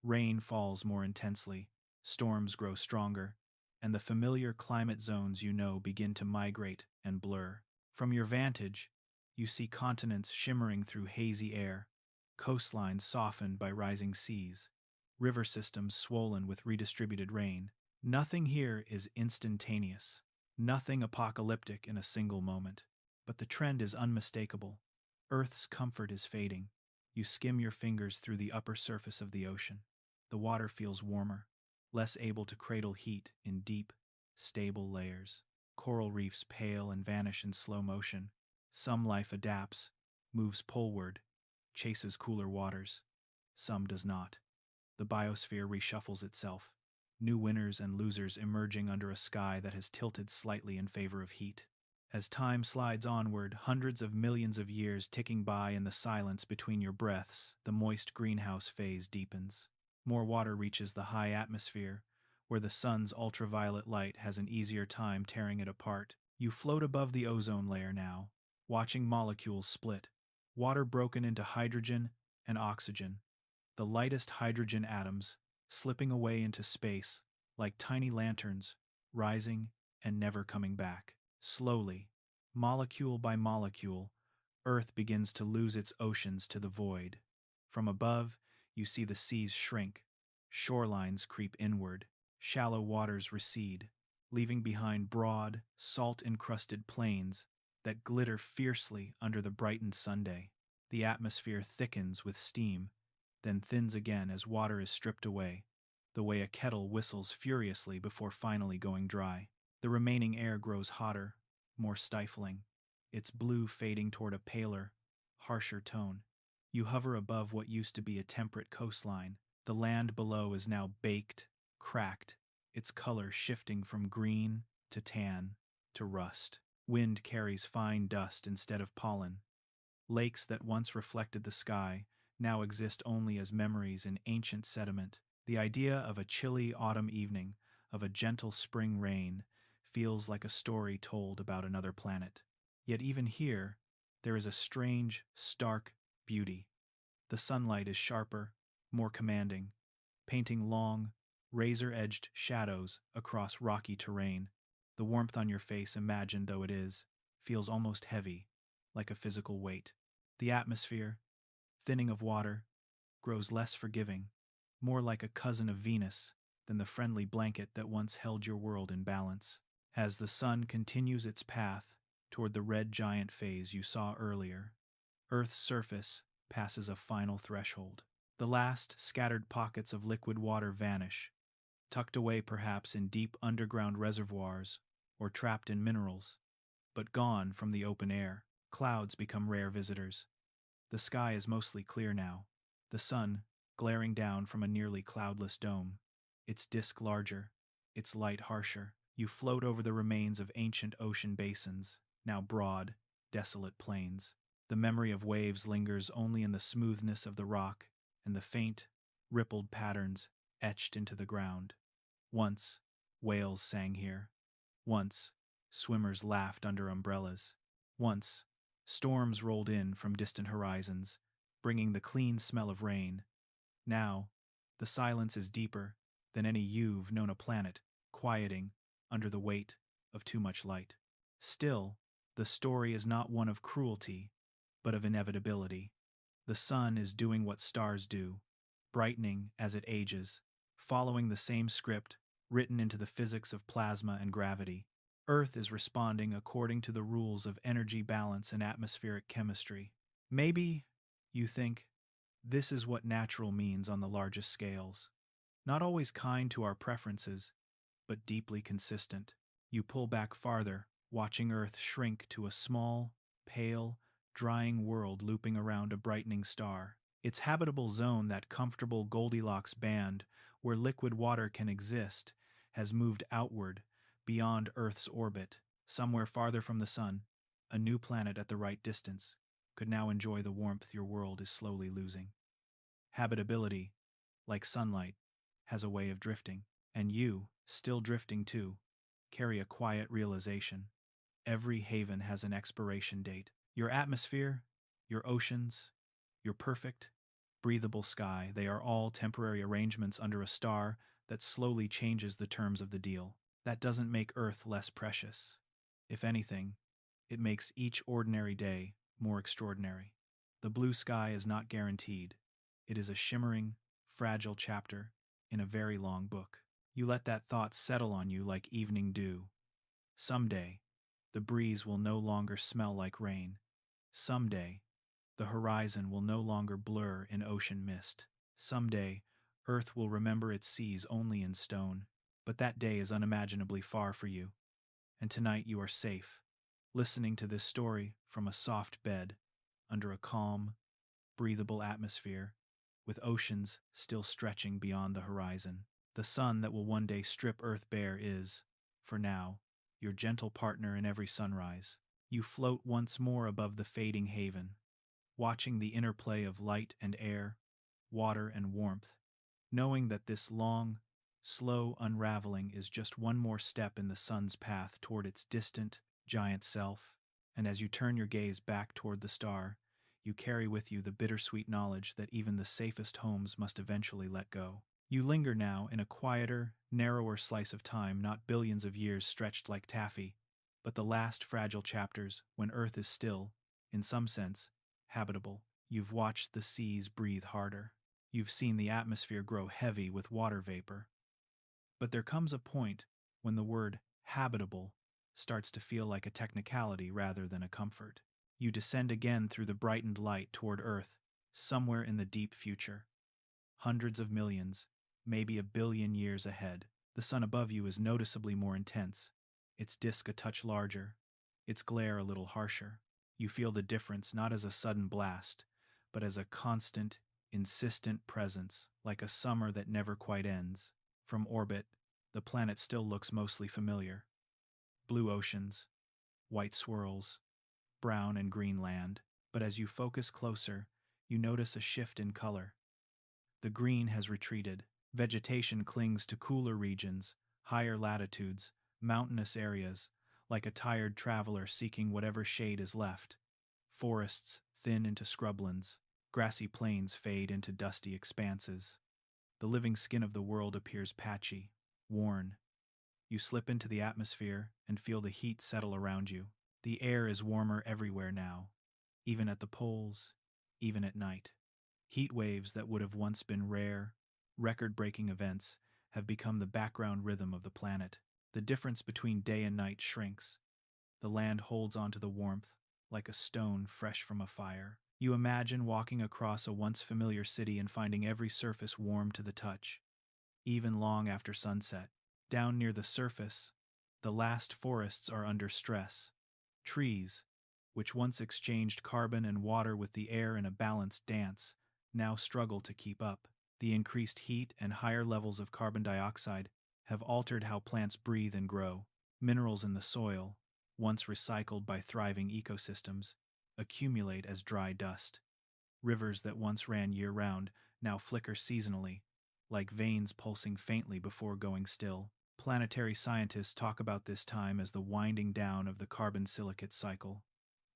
Speaker 1: Rain falls more intensely, storms grow stronger, and the familiar climate zones you know begin to migrate and blur. From your vantage, you see continents shimmering through hazy air, coastlines softened by rising seas, river systems swollen with redistributed rain. Nothing here is instantaneous, nothing apocalyptic in a single moment. But the trend is unmistakable. Earth's comfort is fading. You skim your fingers through the upper surface of the ocean. The water feels warmer, less able to cradle heat in deep, stable layers. Coral reefs pale and vanish in slow motion. Some life adapts, moves poleward, chases cooler waters. Some does not. The biosphere reshuffles itself, new winners and losers emerging under a sky that has tilted slightly in favor of heat. As time slides onward, hundreds of millions of years ticking by in the silence between your breaths, the moist greenhouse phase deepens. More water reaches the high atmosphere, where the sun's ultraviolet light has an easier time tearing it apart. You float above the ozone layer now, watching molecules split, water broken into hydrogen and oxygen, the lightest hydrogen atoms slipping away into space like tiny lanterns, rising and never coming back. Slowly, molecule by molecule, Earth begins to lose its oceans to the void. From above, you see the seas shrink, shorelines creep inward, shallow waters recede, leaving behind broad, salt-encrusted plains that glitter fiercely under the brightened Sunday. The atmosphere thickens with steam, then thins again as water is stripped away, the way a kettle whistles furiously before finally going dry. The remaining air grows hotter, more stifling, its blue fading toward a paler, harsher tone. You hover above what used to be a temperate coastline. The land below is now baked, cracked, its color shifting from green to tan to rust. Wind carries fine dust instead of pollen. Lakes that once reflected the sky now exist only as memories in ancient sediment. The idea of a chilly autumn evening, of a gentle spring rain, feels like a story told about another planet. Yet even here, there is a strange, stark beauty. The sunlight is sharper, more commanding, painting long, razor-edged shadows across rocky terrain. The warmth on your face, imagined though it is, feels almost heavy, like a physical weight. The atmosphere, thinning of water, grows less forgiving, more like a cousin of Venus than the friendly blanket that once held your world in balance. As the sun continues its path toward the red giant phase you saw earlier, Earth's surface passes a final threshold. The last scattered pockets of liquid water vanish, tucked away perhaps in deep underground reservoirs or trapped in minerals, but gone from the open air. Clouds become rare visitors. The sky is mostly clear now, the sun glaring down from a nearly cloudless dome, its disk larger, its light harsher. You float over the remains of ancient ocean basins, now broad, desolate plains. The memory of waves lingers only in the smoothness of the rock and the faint, rippled patterns etched into the ground. Once, whales sang here. Once, swimmers laughed under umbrellas. Once, storms rolled in from distant horizons, bringing the clean smell of rain. Now, the silence is deeper than any you've known a planet, quieting under the weight of too much light. Still, the story is not one of cruelty, but of inevitability. The sun is doing what stars do, brightening as it ages, following the same script written into the physics of plasma and gravity. Earth is responding according to the rules of energy balance and atmospheric chemistry. Maybe, you think, this is what natural means on the largest scales. Not always kind to our preferences, but deeply consistent. You pull back farther, watching Earth shrink to a small, pale, drying world looping around a brightening star. Its habitable zone, that comfortable Goldilocks band where liquid water can exist, has moved outward, beyond Earth's orbit. Somewhere farther from the sun, a new planet at the right distance could now enjoy the warmth your world is slowly losing. Habitability, like sunlight, has a way of drifting, and you, still drifting too, carry a quiet realization. Every haven has an expiration date. Your atmosphere, your oceans, your perfect, breathable sky, they are all temporary arrangements under a star that slowly changes the terms of the deal. That doesn't make Earth less precious. If anything, it makes each ordinary day more extraordinary. The blue sky is not guaranteed. It is a shimmering, fragile chapter in a very long book. You let that thought settle on you like evening dew. Someday, the breeze will no longer smell like rain. Someday, the horizon will no longer blur in ocean mist. Someday, Earth will remember its seas only in stone. But that day is unimaginably far for you. And tonight you are safe, listening to this story from a soft bed, under a calm, breathable atmosphere, with oceans still stretching beyond the horizon. The sun that will one day strip Earth bare is, for now, your gentle partner in every sunrise. You float once more above the fading haven, watching the interplay of light and air, water and warmth, knowing that this long, slow unraveling is just one more step in the sun's path toward its distant, giant self. And as you turn your gaze back toward the star, you carry with you the bittersweet knowledge that even the safest homes must eventually let go. You linger now in a quieter, narrower slice of time, not billions of years stretched like taffy, but the last fragile chapters when Earth is still, in some sense, habitable. You've watched the seas breathe harder. You've seen the atmosphere grow heavy with water vapor. But there comes a point when the word habitable starts to feel like a technicality rather than a comfort. You descend again through the brightened light toward Earth, somewhere in the deep future. Hundreds of millions, maybe a billion years ahead. The sun above you is noticeably more intense, its disk a touch larger, its glare a little harsher. You feel the difference not as a sudden blast, but as a constant, insistent presence, like a summer that never quite ends. From orbit, the planet still looks mostly familiar. Blue oceans, white swirls, brown and green land. But as you focus closer, you notice a shift in color. The green has retreated. Vegetation clings to cooler regions, higher latitudes, mountainous areas, like a tired traveler seeking whatever shade is left. Forests thin into scrublands. Grassy plains fade into dusty expanses. The living skin of the world appears patchy, worn. You slip into the atmosphere and feel the heat settle around you. The air is warmer everywhere now, even at the poles, even at night. Heat waves that would have once been rare, record-breaking events have become the background rhythm of the planet. The difference between day and night shrinks. The land holds onto the warmth like a stone fresh from a fire. You imagine walking across a once familiar city and finding every surface warm to the touch, even long after sunset. Down near the surface, the last forests are under stress. Trees, which once exchanged carbon and water with the air in a balanced dance, now struggle to keep up. The increased heat and higher levels of carbon dioxide have altered how plants breathe and grow. Minerals in the soil, once recycled by thriving ecosystems, accumulate as dry dust. Rivers that once ran year-round now flicker seasonally, like veins pulsing faintly before going still. Planetary scientists talk about this time as the winding down of the carbon silicate cycle,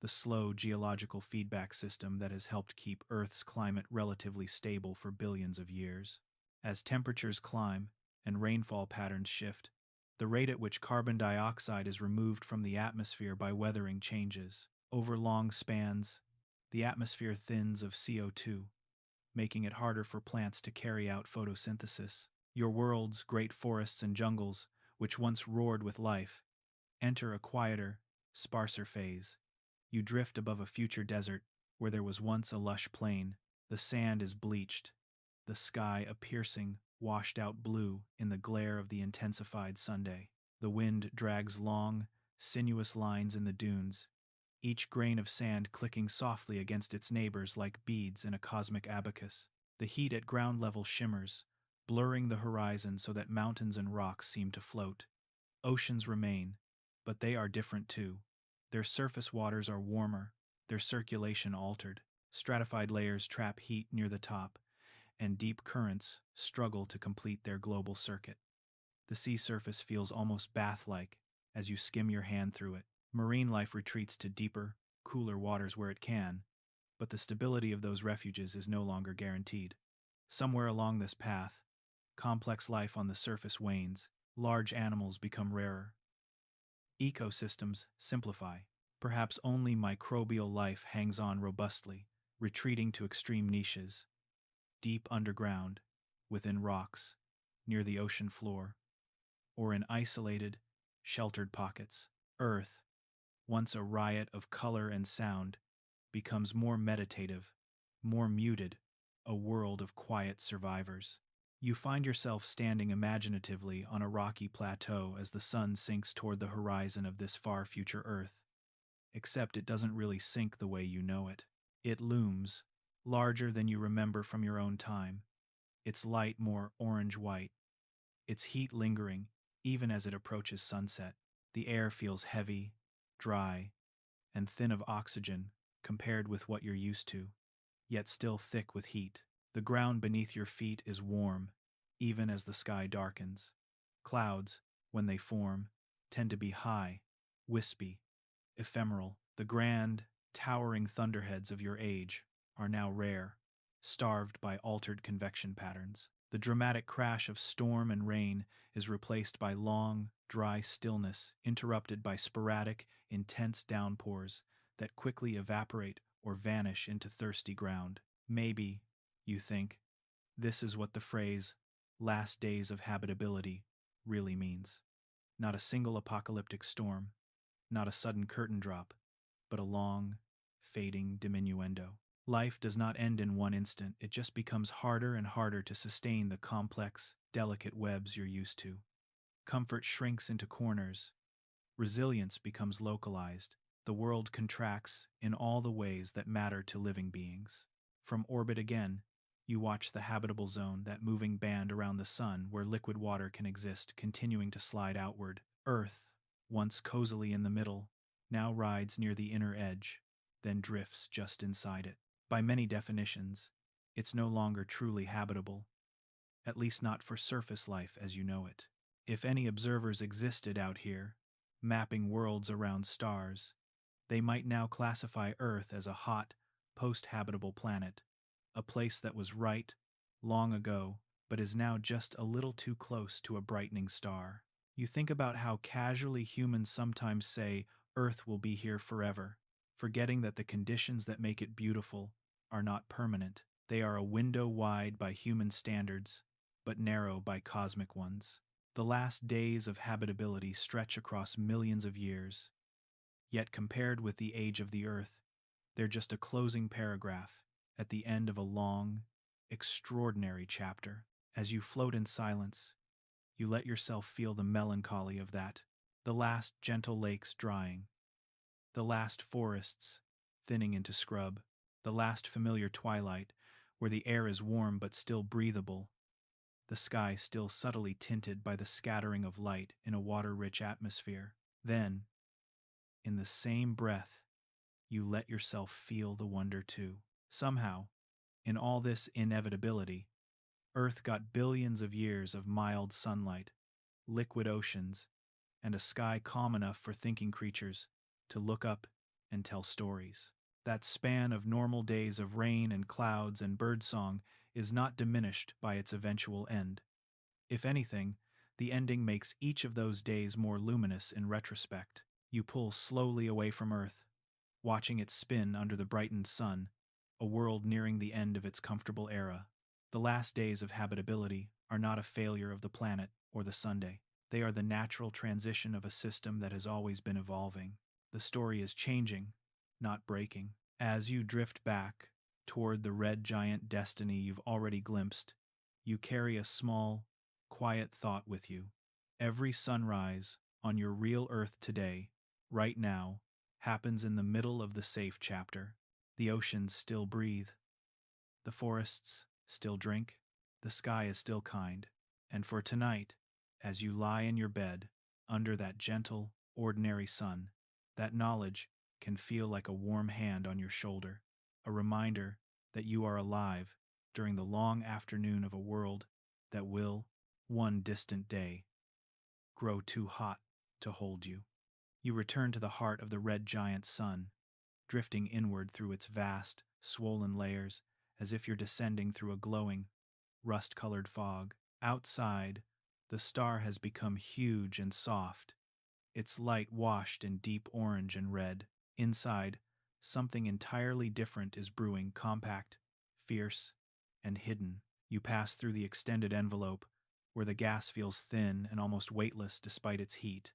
Speaker 1: the slow geological feedback system that has helped keep Earth's climate relatively stable for billions of years. As temperatures climb and rainfall patterns shift, the rate at which carbon dioxide is removed from the atmosphere by weathering changes. Over long spans, the atmosphere thins of CO2, making it harder for plants to carry out photosynthesis. Your world's great forests and jungles, which once roared with life, enter a quieter, sparser phase. You drift above a future desert where there was once a lush plain. The sand is bleached, the sky a piercing, washed-out blue in the glare of the intensified Sunday. The wind drags long, sinuous lines in the dunes, each grain of sand clicking softly against its neighbors like beads in a cosmic abacus. The heat at ground level shimmers, blurring the horizon so that mountains and rocks seem to float. Oceans remain, but they are different too. Their surface waters are warmer, their circulation altered. Stratified layers trap heat near the top, and deep currents struggle to complete their global circuit. The sea surface feels almost bath-like as you skim your hand through it. Marine life retreats to deeper, cooler waters where it can, but the stability of those refuges is no longer guaranteed. Somewhere along this path, complex life on the surface wanes, large animals become rarer. Ecosystems simplify. Perhaps only microbial life hangs on robustly, retreating to extreme niches, deep underground, within rocks, near the ocean floor, or in isolated, sheltered pockets. Earth, once a riot of color and sound, becomes more meditative, more muted, a world of quiet survivors. You find yourself standing imaginatively on a rocky plateau as the sun sinks toward the horizon of this far future Earth. Except it doesn't really sink the way you know it. It looms, larger than you remember from your own time, its light more orange-white, its heat lingering even as it approaches sunset. The air feels heavy, dry, and thin of oxygen compared with what you're used to, yet still thick with heat. The ground beneath your feet is warm, even as the sky darkens. Clouds, when they form, tend to be high, wispy, ephemeral. The grand, towering thunderheads of your age are now rare, starved by altered convection patterns. The dramatic crash of storm and rain is replaced by long, dry stillness interrupted by sporadic, intense downpours that quickly evaporate or vanish into thirsty ground. Maybe, you think, this is what the phrase, last days of habitability, really means. Not a single apocalyptic storm, not a sudden curtain drop, but a long, fading diminuendo. Life does not end in one instant, it just becomes harder and harder to sustain the complex, delicate webs you're used to. Comfort shrinks into corners. Resilience becomes localized. The world contracts in all the ways that matter to living beings. From orbit again, you watch the habitable zone, that moving band around the sun where liquid water can exist, continuing to slide outward. Earth, once cozily in the middle, now rides near the inner edge, then drifts just inside it. By many definitions, it's no longer truly habitable, at least not for surface life as you know it. If any observers existed out here, mapping worlds around stars, they might now classify Earth as a hot, post-habitable planet, a place that was right long ago, but is now just a little too close to a brightening star. You think about how casually humans sometimes say Earth will be here forever, forgetting that the conditions that make it beautiful are not permanent. They are a window wide by human standards, but narrow by cosmic ones. The last days of habitability stretch across millions of years, yet compared with the age of the Earth, They're just a closing paragraph at the end of a long, extraordinary chapter. As you float in silence, you let yourself feel the melancholy of that, the last gentle lakes drying, the last forests thinning into scrub, the last familiar twilight where the air is warm but still breathable, the sky still subtly tinted by the scattering of light in a water-rich atmosphere. Then, in the same breath, you let yourself feel the wonder too. Somehow, in all this inevitability, Earth got billions of years of mild sunlight, liquid oceans, and a sky calm enough for thinking creatures to look up and tell stories. That span of normal days of rain and clouds and birdsong is not diminished by its eventual end. If anything, the ending makes each of those days more luminous in retrospect. You pull slowly away from Earth, watching it spin under the brightened sun, a world nearing the end of its comfortable era. The last days of habitability are not a failure of the planet or the Sunday. They are the natural transition of a system that has always been evolving. The story is changing, not breaking. As you drift back toward the red giant destiny you've already glimpsed, you carry a small, quiet thought with you. Every sunrise on your real Earth today, right now, happens in the middle of the safe chapter. The oceans still breathe. The forests still drink. The sky is still kind. And for tonight, as you lie in your bed, under that gentle, ordinary sun, that knowledge can feel like a warm hand on your shoulder, a reminder that you are alive during the long afternoon of a world that will, one distant day, grow too hot to hold you. You return to the heart of the red giant sun, drifting inward through its vast, swollen layers as if you're descending through a glowing, rust-colored fog. Outside, the star has become huge and soft, its light washed in deep orange and red. Inside, something entirely different is brewing, compact, fierce, and hidden. You pass through the extended envelope, where the gas feels thin and almost weightless despite its heat,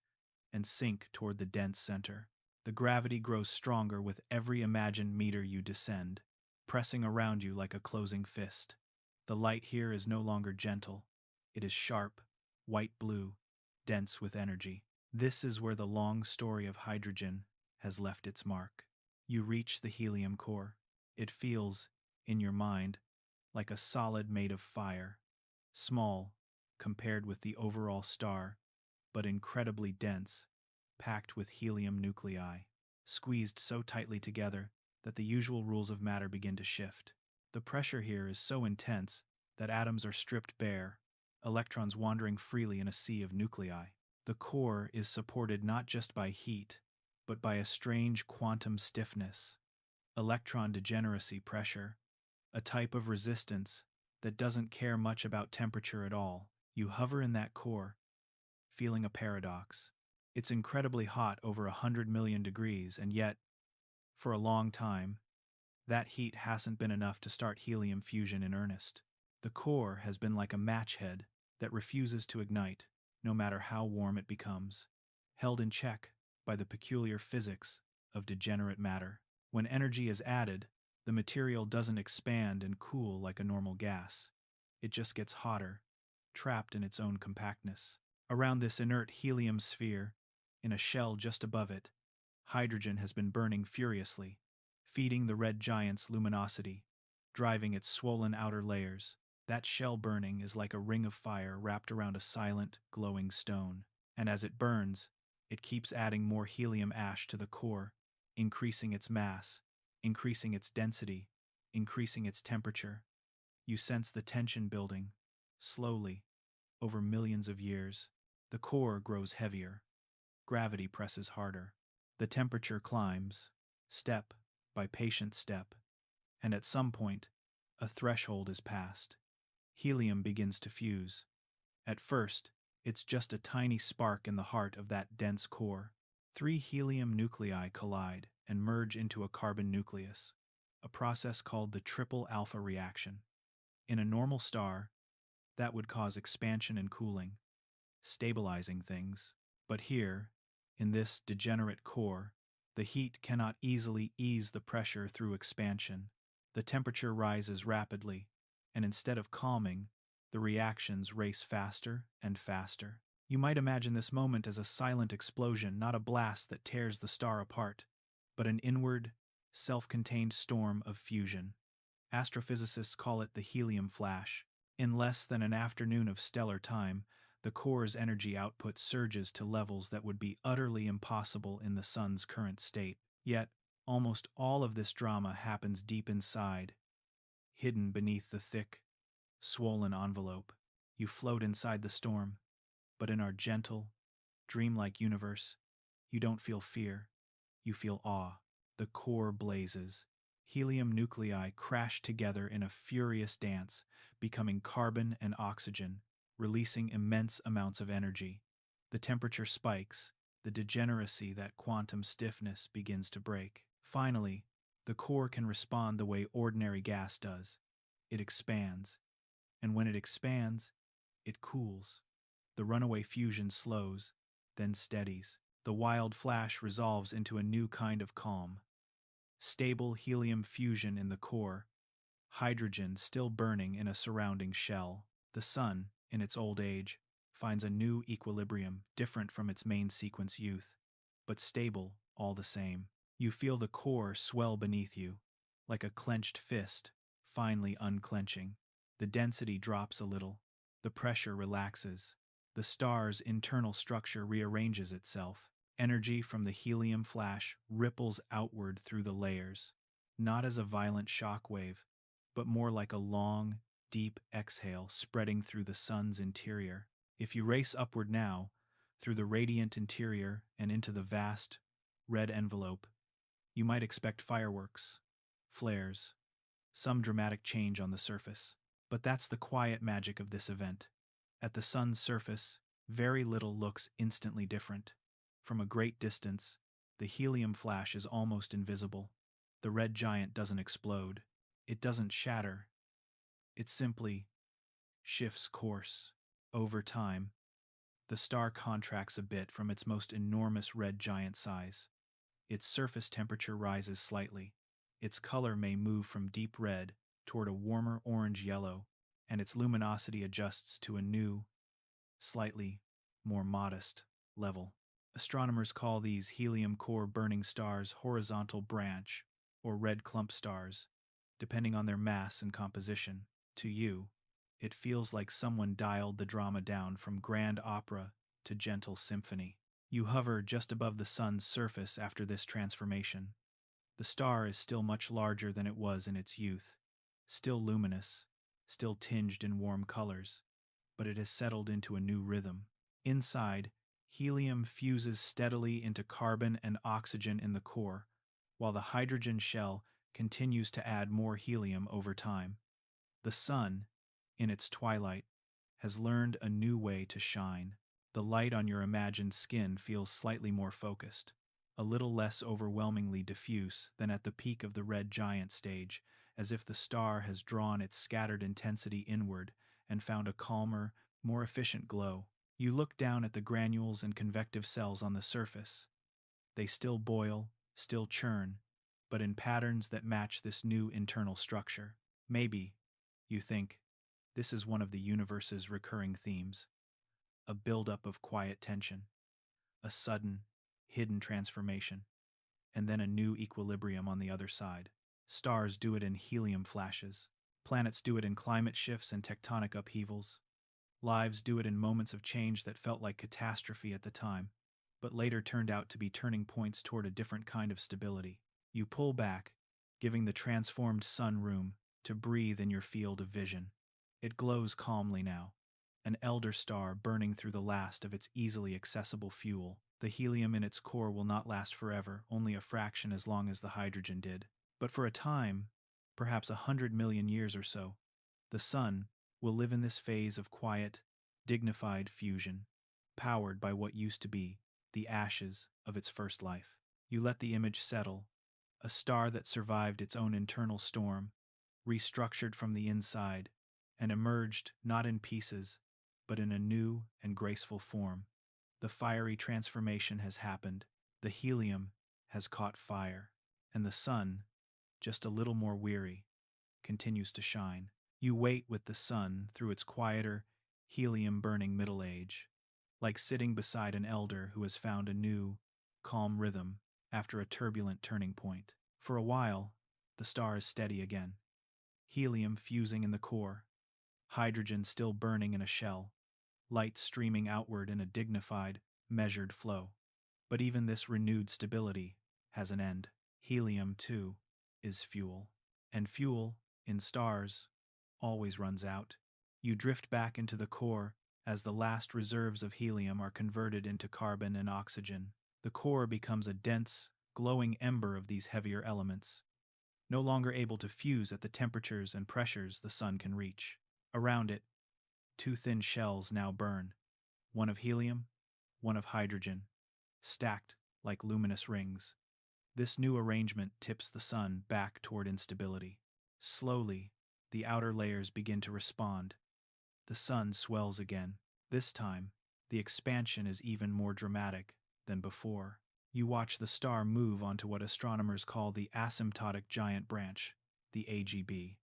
Speaker 1: and sink toward the dense center. The gravity grows stronger with every imagined meter you descend, pressing around you like a closing fist. The light here is no longer gentle. It is sharp, white-blue, dense with energy. This is where the long story of hydrogen has left its mark. You reach the helium core. It feels, in your mind, like a solid made of fire, small compared with the overall star, but incredibly dense, packed with helium nuclei, squeezed so tightly together that the usual rules of matter begin to shift. The pressure here is so intense that atoms are stripped bare, electrons wandering freely in a sea of nuclei. The core is supported not just by heat, but by a strange quantum stiffness, electron degeneracy pressure, a type of resistance that doesn't care much about temperature at all. You hover in that core, feeling a paradox. It's incredibly hot over 100 million degrees, and yet, for a long time, that heat hasn't been enough to start helium fusion in earnest. The core has been like a match head that refuses to ignite, no matter how warm it becomes, held in check by the peculiar physics of degenerate matter. When energy is added, the material doesn't expand and cool like a normal gas. It just gets hotter, trapped in its own compactness. Around this inert helium sphere, in a shell just above it, hydrogen has been burning furiously, feeding the red giant's luminosity, driving its swollen outer layers. That shell burning is like a ring of fire wrapped around a silent, glowing stone. And as it burns, it keeps adding more helium ash to the core, increasing its mass, increasing its density, increasing its temperature. You sense the tension building, slowly, over millions of years. The core grows heavier. Gravity presses harder. The temperature climbs, step by patient step, and at some point, a threshold is passed. Helium begins to fuse. At first, it's just a tiny spark in the heart of that dense core. 3 helium nuclei collide and merge into a carbon nucleus, a process called the triple alpha reaction. In a normal star, that would cause expansion and cooling, stabilizing things. But here, in this degenerate core, The heat cannot easily ease the pressure through expansion. The temperature rises rapidly, and instead of calming, the reactions race faster and faster. You might imagine this moment as a silent explosion, not a blast that tears the star apart, but an inward, self-contained storm of fusion. Astrophysicists call it the helium flash. In less than an afternoon of stellar time, the core's energy output surges to levels that would be utterly impossible in the sun's current state. Yet, almost all of this drama happens deep inside, hidden beneath the thick, swollen envelope. You float inside the storm, but in our gentle, dreamlike universe, you don't feel fear, you feel awe. The core blazes. Helium nuclei crash together in a furious dance, becoming carbon and oxygen, releasing immense amounts of energy. The temperature spikes, the degeneracy, that quantum stiffness, begins to break. Finally, the core can respond the way ordinary gas does. It expands, and when it expands, it cools. The runaway fusion slows, then steadies. The wild flash resolves into a new kind of calm. Stable helium fusion in the core, hydrogen still burning in a surrounding shell. The sun, in its old age, finds a new equilibrium different from its main sequence youth, but stable all the same. You feel the core swell beneath you, like a clenched fist, finally unclenching. The density drops a little, the pressure relaxes. The star's internal structure rearranges itself. Energy from the helium flash ripples outward through the layers, not as a violent shock wave, but more like a long, deep exhale spreading through the sun's interior. If you race upward now, through the radiant interior and into the vast, red envelope, you might expect fireworks, flares, some dramatic change on the surface. But that's the quiet magic of this event. At the sun's surface, very little looks instantly different. From a great distance, the helium flash is almost invisible. The red giant doesn't explode. It doesn't shatter. It simply shifts course. Over time, the star contracts a bit from its most enormous red giant size. Its surface temperature rises slightly. Its color may move from deep red toward a warmer orange-yellow, and its luminosity adjusts to a new, slightly more modest level. Astronomers call these helium core burning stars horizontal branch or red clump stars, depending on their mass and composition. To you, it feels like someone dialed the drama down from grand opera to gentle symphony. You hover just above the sun's surface after this transformation. The star is still much larger than it was in its youth, still luminous, still tinged in warm colors, but it has settled into a new rhythm. Inside, helium fuses steadily into carbon and oxygen in the core, while the hydrogen shell continues to add more helium over time. The sun, in its twilight, has learned a new way to shine. The light on your imagined skin feels slightly more focused, a little less overwhelmingly diffuse than at the peak of the red giant stage, as if the star has drawn its scattered intensity inward and found a calmer, more efficient glow. You look down at the granules and convective cells on the surface. They still boil, still churn, but in patterns that match this new internal structure. Maybe, you think, this is one of the universe's recurring themes. A buildup of quiet tension, a sudden, hidden transformation, and then a new equilibrium on the other side. Stars do it in helium flashes. Planets do it in climate shifts and tectonic upheavals. Lives do it in moments of change that felt like catastrophe at the time, but later turned out to be turning points toward a different kind of stability. You pull back, giving the transformed sun room to breathe in your field of vision. It glows calmly now, an elder star burning through the last of its easily accessible fuel. The helium in its core will not last forever, only a fraction as long as the hydrogen did. But for a time, perhaps 100 million years or so, the sun will live in this phase of quiet, dignified fusion, powered by what used to be the ashes of its first life. You let the image settle, a star that survived its own internal storm, restructured from the inside, and emerged not in pieces, but in a new and graceful form. The fiery transformation has happened. The helium has caught fire, and the sun, just a little more weary, continues to shine. You wait with the sun through its quieter, helium-burning middle age, like sitting beside an elder who has found a new, calm rhythm after a turbulent turning point. For a while, the star is steady again. Helium fusing in the core, hydrogen still burning in a shell, light streaming outward in a dignified, measured flow. But even this renewed stability has an end. Helium, too, is fuel. And fuel, in stars, always runs out. You drift back into the core as the last reserves of helium are converted into carbon and oxygen. The core becomes a dense, glowing ember of these heavier elements, no longer able to fuse at the temperatures and pressures the sun can reach. Around it, two thin shells now burn, one of helium, one of hydrogen, stacked like luminous rings. This new arrangement tips the sun back toward instability. Slowly, the outer layers begin to respond. The sun swells again. This time, the expansion is even more dramatic than before. You watch the star move onto what astronomers call the asymptotic giant branch, the AGB,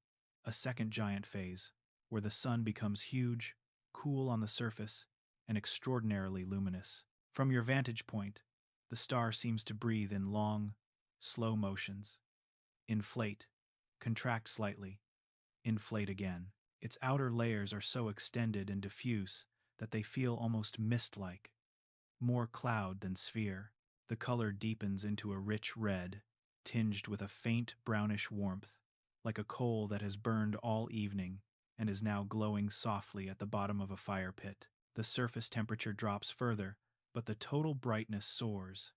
Speaker 1: a second giant phase, where the sun becomes huge, cool on the surface, and extraordinarily luminous. From your vantage point, the star seems to breathe in long, slow motions. Inflate, contract slightly, inflate again. Its outer layers are so extended and diffuse that they feel almost mist-like, more cloud than sphere. The color deepens into a rich red, tinged with a faint brownish warmth, like a coal that has burned all evening and is now glowing softly at the bottom of a fire pit. The surface temperature drops further, but the total brightness soars.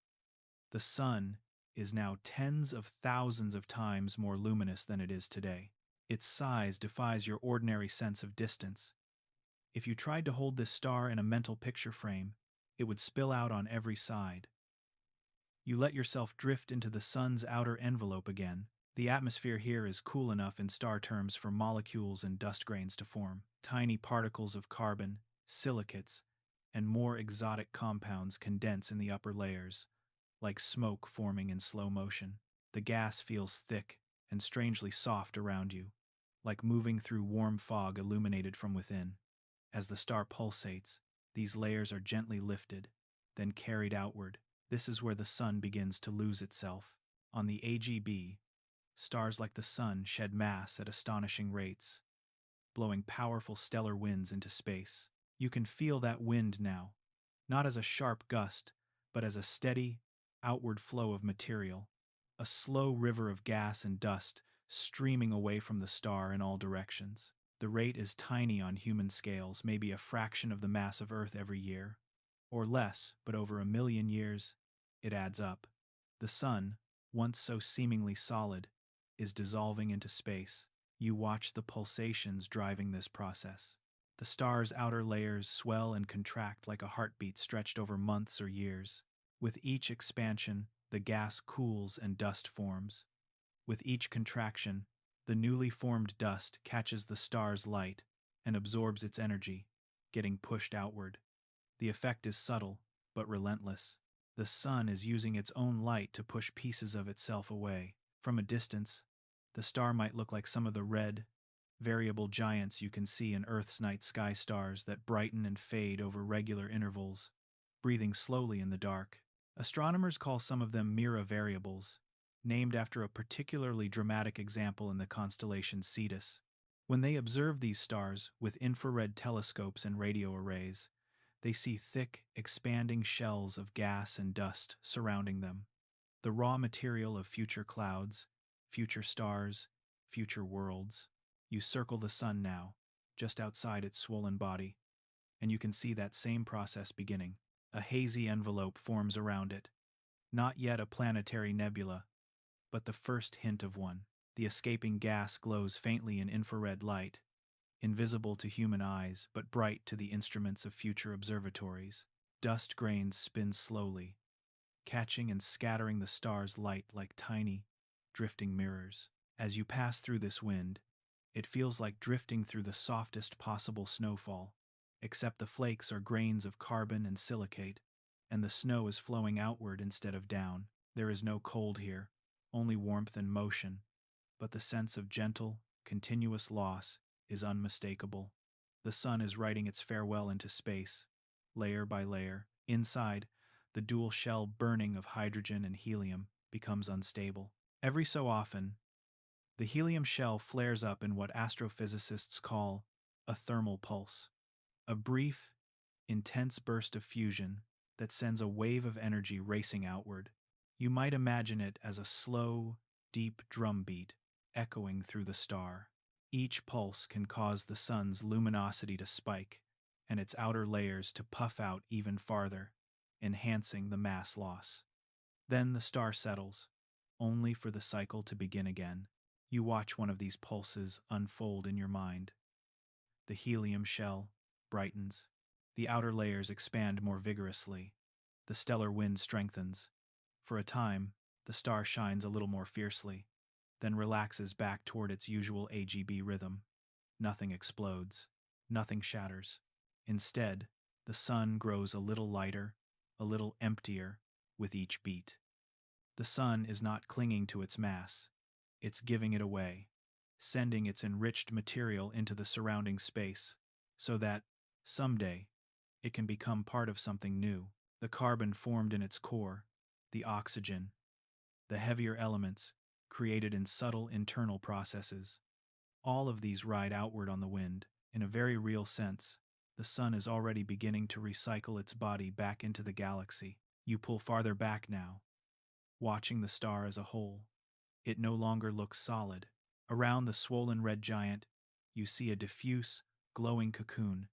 Speaker 1: The sun is now tens of thousands of times more luminous than it is today. Its size defies your ordinary sense of distance. If you tried to hold this star in a mental picture frame, it would spill out on every side. You let yourself drift into the sun's outer envelope again. The atmosphere here is cool enough in star terms for molecules and dust grains to form. Tiny particles of carbon, silicates, and more exotic compounds condense in the upper layers, like smoke forming in slow motion. The gas feels thick and strangely soft around you, like moving through warm fog illuminated from within. As the star pulsates, these layers are gently lifted, then carried outward. This is where the sun begins to lose itself. On the AGB, stars like the sun shed mass at astonishing rates, blowing powerful stellar winds into space. You can feel that wind now, not as a sharp gust, but as a steady, outward flow of material, a slow river of gas and dust streaming away from the star in all directions. The rate is tiny on human scales, maybe a fraction of the mass of Earth every year, or less, but over 1,000,000 years, it adds up. The sun, once so seemingly solid, is dissolving into space. You watch the pulsations driving this process. The star's outer layers swell and contract like a heartbeat stretched over months or years. With each expansion, the gas cools and dust forms. With each contraction, the newly formed dust catches the star's light and absorbs its energy, getting pushed outward. The effect is subtle, but relentless. The sun is using its own light to push pieces of itself away. From a distance, the star might look like some of the red, variable giants you can see in Earth's night sky stars that brighten and fade over regular intervals, breathing slowly in the dark. Astronomers call some of them Mira variables, named after a particularly dramatic example in the constellation Cetus. When they observe these stars with infrared telescopes and radio arrays, they see thick, expanding shells of gas and dust surrounding them, the raw material of future clouds, future stars, future worlds. You circle the sun now, just outside its swollen body, and you can see that same process beginning. A hazy envelope forms around it, not yet a planetary nebula, but the first hint of one. The escaping gas glows faintly in infrared light, invisible to human eyes but bright to the instruments of future observatories. Dust grains spin slowly, catching and scattering the star's light like tiny, drifting mirrors. As you pass through this wind, it feels like drifting through the softest possible snowfall, except the flakes are grains of carbon and silicate, and the snow is flowing outward instead of down. There is no cold here, only warmth and motion, but the sense of gentle, continuous loss is unmistakable. The sun is writing its farewell into space, layer by layer. Inside, the dual shell burning of hydrogen and helium becomes unstable. Every so often, the helium shell flares up in what astrophysicists call a thermal pulse, a brief, intense burst of fusion that sends a wave of energy racing outward. You might imagine it as a slow, deep drum beat echoing through the star. Each pulse can cause the sun's luminosity to spike and its outer layers to puff out even farther, enhancing the mass loss. Then the star settles, only for the cycle to begin again. You watch one of these pulses unfold in your mind. The helium shell brightens. The outer layers expand more vigorously. The stellar wind strengthens. For a time, the star shines a little more fiercely, then relaxes back toward its usual AGB rhythm. Nothing explodes. Nothing shatters. Instead, the sun grows a little lighter, a little emptier with each beat. The sun is not clinging to its mass. It's giving it away, sending its enriched material into the surrounding space, so that, someday, it can become part of something new. The carbon formed in its core, the oxygen, the heavier elements created in subtle internal processes. All of these ride outward on the wind. In a very real sense, the sun is already beginning to recycle its body back into the galaxy. You pull farther back now, watching the star as a whole. It no longer looks solid. Around the swollen red giant, you see a diffuse, glowing cocoon,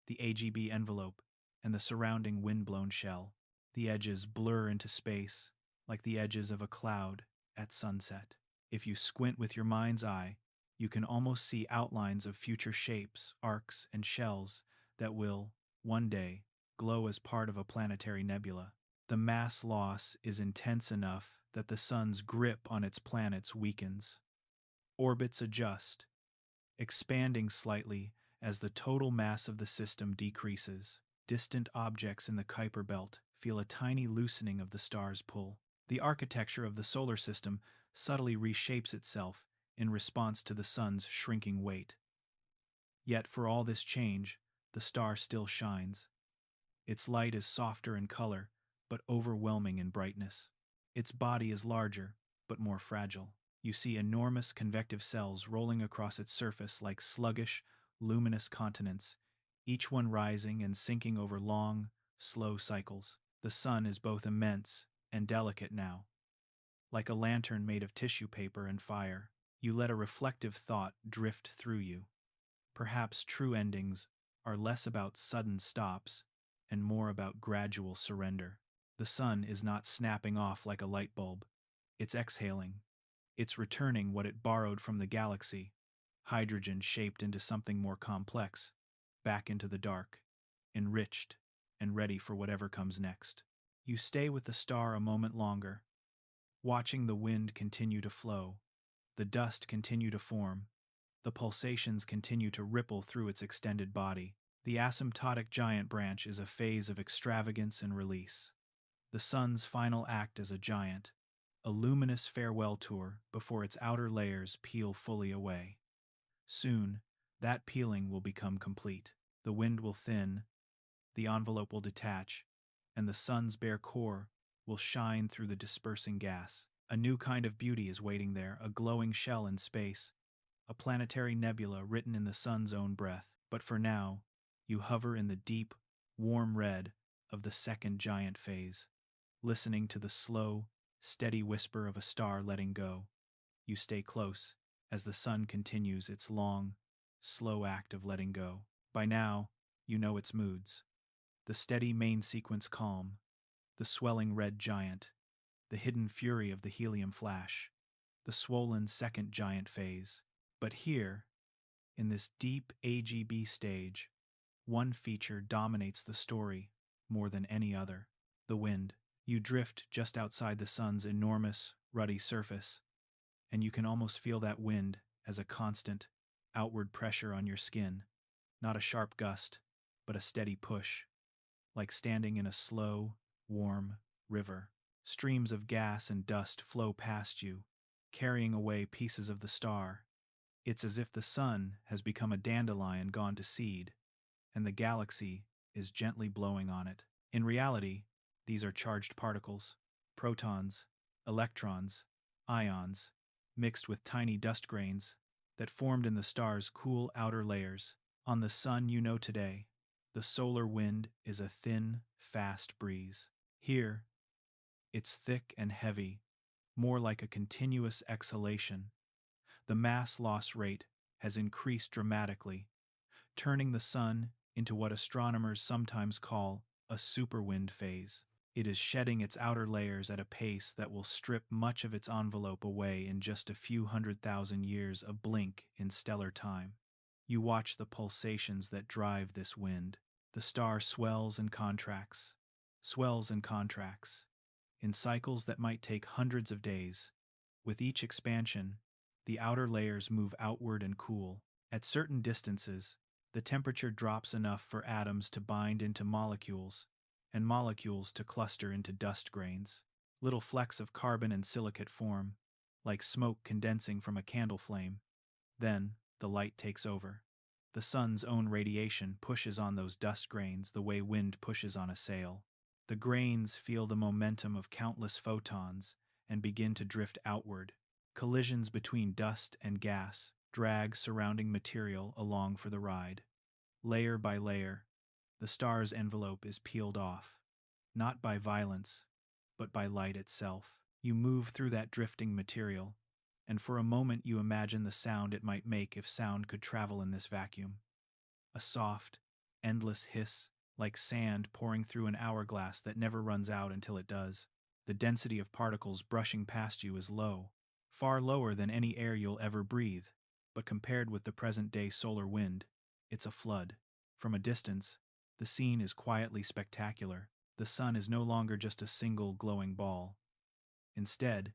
Speaker 1: the AGB envelope, and the surrounding wind-blown shell. The edges blur into space, like the edges of a cloud at sunset. If you squint with your mind's eye, you can almost see outlines of future shapes, arcs, and shells that will, one day, glow as part of a planetary nebula. The mass loss is intense enough that the sun's grip on its planets weakens. Orbits adjust, expanding slightly as the total mass of the system decreases. Distant objects in the Kuiper belt feel a tiny loosening of the star's pull. The architecture of the solar system subtly reshapes itself in response to the sun's shrinking weight. Yet for all this change, the star still shines. Its light is softer in color, but overwhelming in brightness. Its body is larger, but more fragile. You see enormous convective cells rolling across its surface like sluggish, luminous continents, each one rising and sinking over long, slow cycles. The sun is both immense and delicate now. Like a lantern made of tissue paper and fire, you let a reflective thought drift through you. Perhaps true endings are less about sudden stops and more about gradual surrender. The sun is not snapping off like a light bulb. It's exhaling. It's returning what it borrowed from the galaxy, hydrogen shaped into something more complex, back into the dark, enriched and ready for whatever comes next. You stay with the star a moment longer, watching the wind continue to flow, the dust continue to form, the pulsations continue to ripple through its extended body. The asymptotic giant branch is a phase of extravagance and release. The sun's final act as a giant, a luminous farewell tour before its outer layers peel fully away. Soon, that peeling will become complete. The wind will thin, the envelope will detach, and the sun's bare core will shine through the dispersing gas. A new kind of beauty is waiting there, a glowing shell in space, a planetary nebula written in the sun's own breath. But for now, you hover in the deep, warm red of the second giant phase, listening to the slow, steady whisper of a star letting go. You stay close as the sun continues its long, slow act of letting go. By now, you know its moods. The steady main sequence calm, the swelling red giant, the hidden fury of the helium flash, the swollen second giant phase. But here, in this deep AGB stage, one feature dominates the story more than any other: the wind. You drift just outside the sun's enormous, ruddy surface, and you can almost feel that wind as a constant, outward pressure on your skin. Not a sharp gust, but a steady push, like standing in a slow, warm river. Streams of gas and dust flow past you, carrying away pieces of the star. It's as if the sun has become a dandelion gone to seed, and the galaxy is gently blowing on it. In reality, these are charged particles, protons, electrons, ions, mixed with tiny dust grains that formed in the star's cool outer layers. On the sun you know today, the solar wind is a thin, fast breeze. Here, it's thick and heavy, more like a continuous exhalation. The mass loss rate has increased dramatically, turning the sun into what astronomers sometimes call a superwind phase. It is shedding its outer layers at a pace that will strip much of its envelope away in just a few 100,000 years, a blink in stellar time. You watch the pulsations that drive this wind. The star swells and contracts, in cycles that might take hundreds of days. With each expansion, the outer layers move outward and cool. At certain distances, the temperature drops enough for atoms to bind into molecules, and molecules to cluster into dust grains. Little flecks of carbon and silicate form, like smoke condensing from a candle flame. Then, the light takes over. The sun's own radiation pushes on those dust grains the way wind pushes on a sail. The grains feel the momentum of countless photons and begin to drift outward. Collisions between dust and gas drag surrounding material along for the ride. Layer by layer, the star's envelope is peeled off, not by violence, but by light itself. You move through that drifting material, and for a moment you imagine the sound it might make if sound could travel in this vacuum. A soft, endless hiss, like sand pouring through an hourglass that never runs out until it does. The density of particles brushing past you is low, far lower than any air you'll ever breathe, but compared with the present-day solar wind, it's a flood. From a distance, the scene is quietly spectacular. The sun is no longer just a single glowing ball. Instead,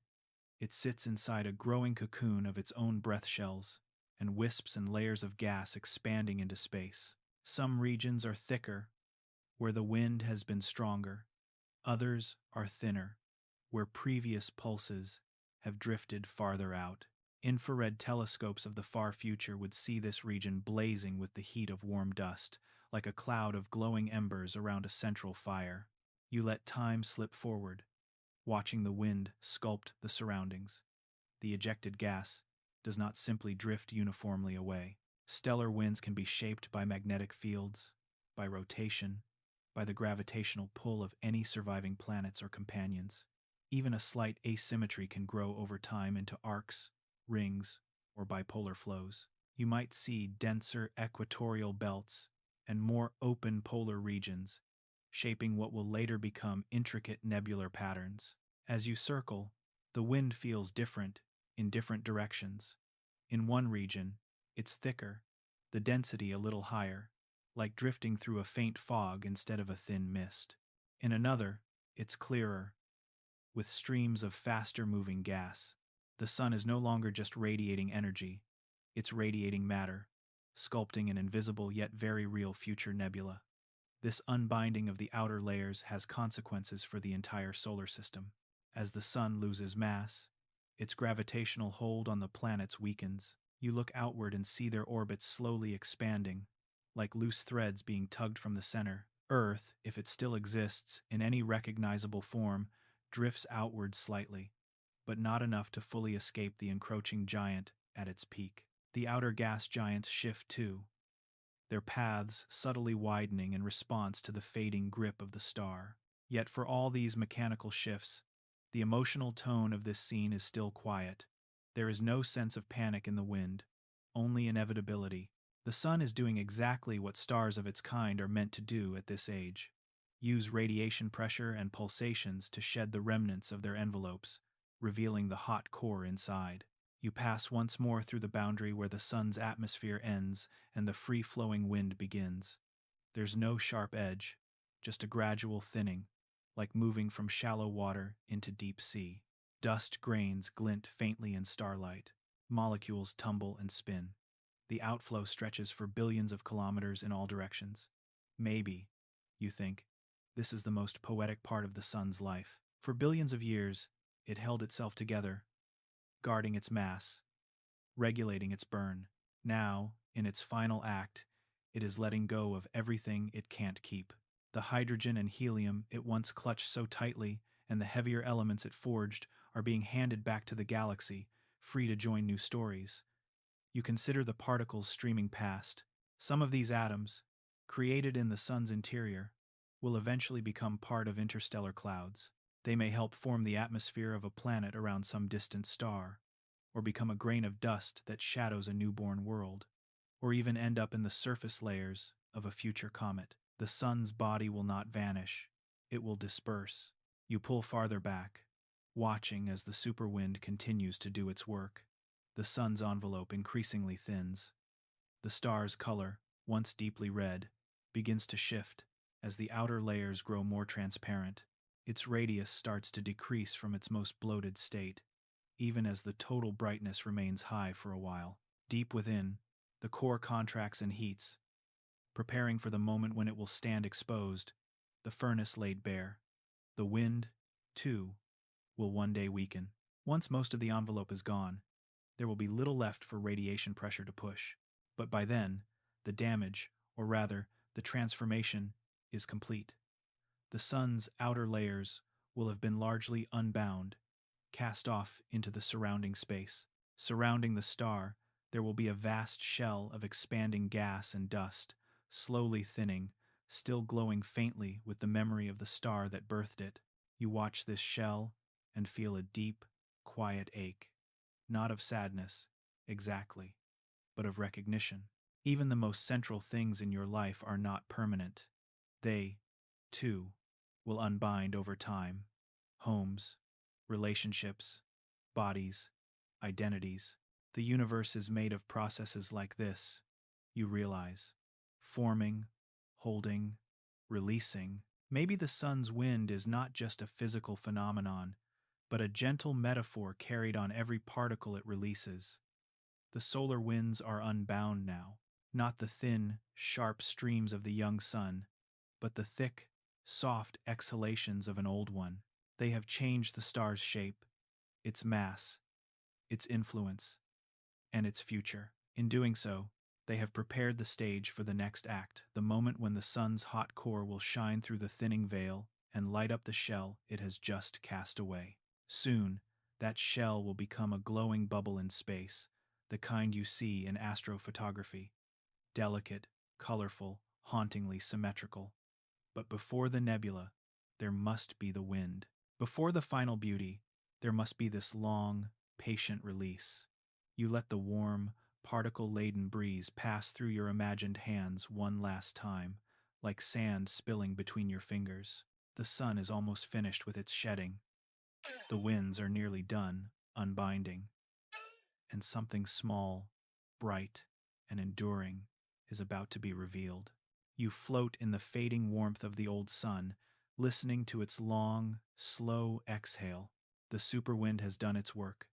Speaker 1: it sits inside a growing cocoon of its own breath shells, and wisps and layers of gas expanding into space. Some regions are thicker, where the wind has been stronger. Others are thinner, where previous pulses have drifted farther out. Infrared telescopes of the far future would see this region blazing with the heat of warm dust, like a cloud of glowing embers around a central fire. You let time slip forward, watching the wind sculpt the surroundings. The ejected gas does not simply drift uniformly away. Stellar winds can be shaped by magnetic fields, by rotation, by the gravitational pull of any surviving planets or companions. Even a slight asymmetry can grow over time into arcs, rings, or bipolar flows. You might see denser equatorial belts and more open polar regions, shaping what will later become intricate nebular patterns. As you circle, the wind feels different in different directions. In one region, it's thicker, the density a little higher, like drifting through a faint fog instead of a thin mist. In another, it's clearer, with streams of faster-moving gas. The sun is no longer just radiating energy, it's radiating matter, sculpting an invisible yet very real future nebula. This unbinding of the outer layers has consequences for the entire solar system. As the sun loses mass, its gravitational hold on the planets weakens. You look outward and see their orbits slowly expanding, like loose threads being tugged from the center. Earth, if it still exists in any recognizable form, drifts outward slightly, but not enough to fully escape the encroaching giant at its peak. The outer gas giants shift too, their paths subtly widening in response to the fading grip of the star. Yet for all these mechanical shifts, the emotional tone of this scene is still quiet. There is no sense of panic in the wind, only inevitability. The sun is doing exactly what stars of its kind are meant to do at this age: use radiation pressure and pulsations to shed the remnants of their envelopes, revealing the hot core inside. You pass once more through the boundary where the sun's atmosphere ends and the free-flowing wind begins. There's no sharp edge, just a gradual thinning, like moving from shallow water into deep sea. Dust grains glint faintly in starlight. Molecules tumble and spin. The outflow stretches for billions of kilometers in all directions. Maybe, you think, this is the most poetic part of the sun's life. For billions of years, it held itself together, guarding its mass, regulating its burn. Now, in its final act, it is letting go of everything it can't keep. The hydrogen and helium it once clutched so tightly, and the heavier elements it forged, are being handed back to the galaxy, free to join new stories. You consider the particles streaming past. Some of these atoms, created in the sun's interior, will eventually become part of interstellar clouds. They may help form the atmosphere of a planet around some distant star, or become a grain of dust that shadows a newborn world, or even end up in the surface layers of a future comet. The sun's body will not vanish, it will disperse. You pull farther back, watching as the superwind continues to do its work. The sun's envelope increasingly thins. The star's color, once deeply red, begins to shift as the outer layers grow more transparent. Its radius starts to decrease from its most bloated state, even as the total brightness remains high for a while. Deep within, the core contracts and heats, preparing for the moment when it will stand exposed, the furnace laid bare. The wind, too, will one day weaken. Once most of the envelope is gone, there will be little left for radiation pressure to push. But by then, the damage, or rather, the transformation, is complete. The sun's outer layers will have been largely unbound, cast off into the surrounding space. Surrounding the star, there will be a vast shell of expanding gas and dust, slowly thinning, still glowing faintly with the memory of the star that birthed it. You watch this shell and feel a deep, quiet ache. Not of sadness, exactly, but of recognition. Even the most central things in your life are not permanent. They, too, will unbind over time. Homes, relationships, bodies, identities. The universe is made of processes like this, you realize. Forming, holding, releasing. Maybe the sun's wind is not just a physical phenomenon, but a gentle metaphor carried on every particle it releases. The solar winds are unbound now, not the thin, sharp streams of the young sun, but the thick, soft exhalations of an old one. They have changed the star's shape, its mass, its influence, and its future. In doing so, they have prepared the stage for the next act, the moment when the sun's hot core will shine through the thinning veil and light up the shell it has just cast away. Soon, that shell will become a glowing bubble in space, the kind you see in astrophotography. Delicate, colorful, hauntingly symmetrical. But before the nebula, there must be the wind. Before the final beauty, there must be this long, patient release. You let the warm, particle-laden breeze pass through your imagined hands one last time, like sand spilling between your fingers. The sun is almost finished with its shedding. The winds are nearly done, unbinding. And something small, bright, and enduring is about to be revealed. You float in the fading warmth of the old sun, listening to its long, slow exhale. The superwind has done its work.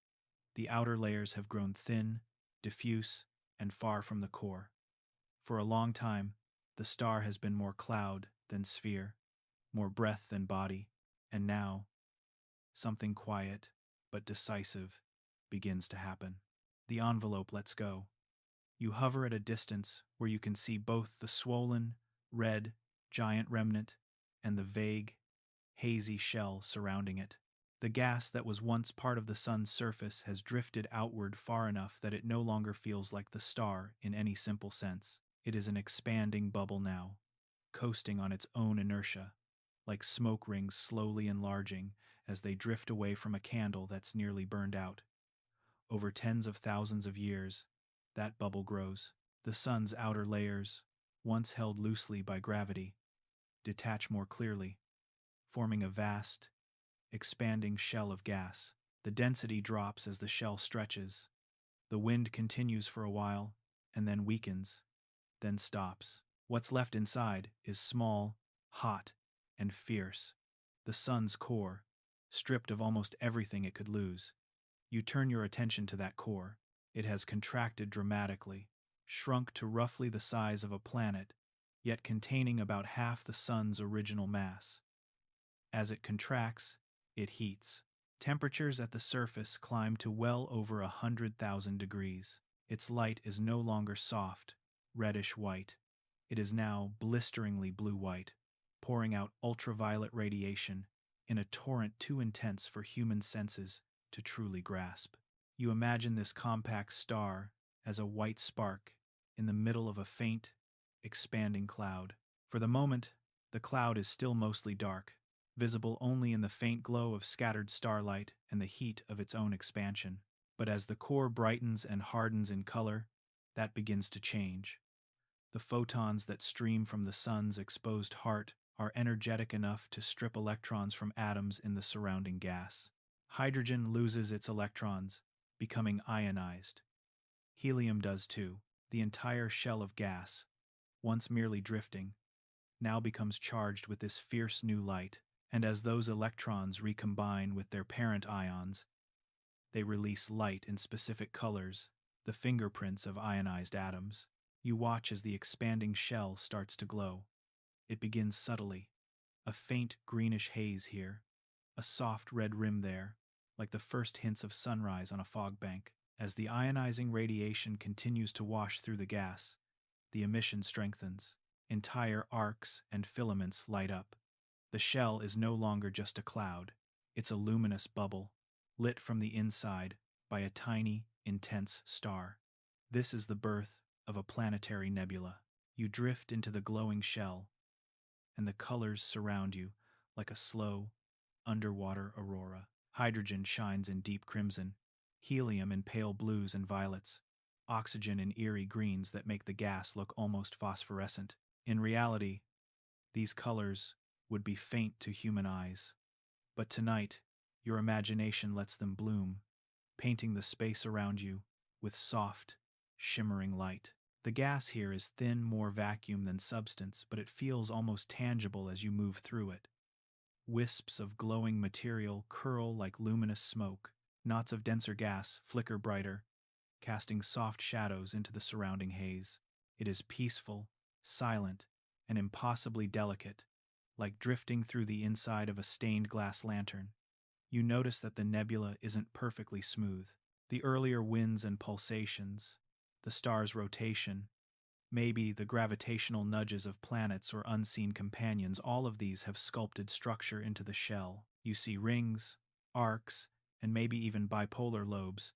Speaker 1: The outer layers have grown thin, diffuse, and far from the core. For a long time, the star has been more cloud than sphere, more breath than body, and now, something quiet but decisive begins to happen. The envelope lets go. You hover at a distance where you can see both the swollen, red, giant remnant and the vague, hazy shell surrounding it. The gas that was once part of the sun's surface has drifted outward far enough that it no longer feels like the star in any simple sense. It is an expanding bubble now, coasting on its own inertia, like smoke rings slowly enlarging as they drift away from a candle that's nearly burned out. Over tens of thousands of years, that bubble grows. The sun's outer layers, once held loosely by gravity, detach more clearly, forming a vast, expanding shell of gas. The density drops as the shell stretches. The wind continues for a while, and then weakens, then stops. What's left inside is small, hot, and fierce. The sun's core, stripped of almost everything it could lose. You turn your attention to that core. It has contracted dramatically, shrunk to roughly the size of a planet, yet containing about half the sun's original mass. As it contracts, it heats. Temperatures at the surface climb to well over 100,000 degrees. Its light is no longer soft, reddish-white. It is now blisteringly blue-white, pouring out ultraviolet radiation in a torrent too intense for human senses to truly grasp. You imagine this compact star as a white spark in the middle of a faint, expanding cloud. For the moment, the cloud is still mostly dark, visible only in the faint glow of scattered starlight and the heat of its own expansion. But as the core brightens and hardens in color, that begins to change. The photons that stream from the sun's exposed heart are energetic enough to strip electrons from atoms in the surrounding gas. Hydrogen loses its electrons, becoming ionized. Helium does too. The entire shell of gas, once merely drifting, now becomes charged with this fierce new light, and as those electrons recombine with their parent ions, they release light in specific colors, the fingerprints of ionized atoms. You watch as the expanding shell starts to glow. It begins subtly, a faint greenish haze here, a soft red rim there, like the first hints of sunrise on a fog bank. As the ionizing radiation continues to wash through the gas, the emission strengthens. Entire arcs and filaments light up. The shell is no longer just a cloud, it's a luminous bubble, lit from the inside by a tiny, intense star. This is the birth of a planetary nebula. You drift into the glowing shell, and the colors surround you like a slow, underwater aurora. Hydrogen shines in deep crimson, helium in pale blues and violets, oxygen in eerie greens that make the gas look almost phosphorescent. In reality, these colors would be faint to human eyes. But tonight, your imagination lets them bloom, painting the space around you with soft, shimmering light. The gas here is thin, more vacuum than substance, but it feels almost tangible as you move through it. Wisps of glowing material curl like luminous smoke. Knots of denser gas flicker brighter, casting soft shadows into the surrounding haze. It is peaceful, silent, and impossibly delicate, like drifting through the inside of a stained glass lantern. You notice that the nebula isn't perfectly smooth. The earlier winds and pulsations, the star's rotation, maybe the gravitational nudges of planets or unseen companions, all of these have sculpted structure into the shell. You see rings, arcs, and maybe even bipolar lobes,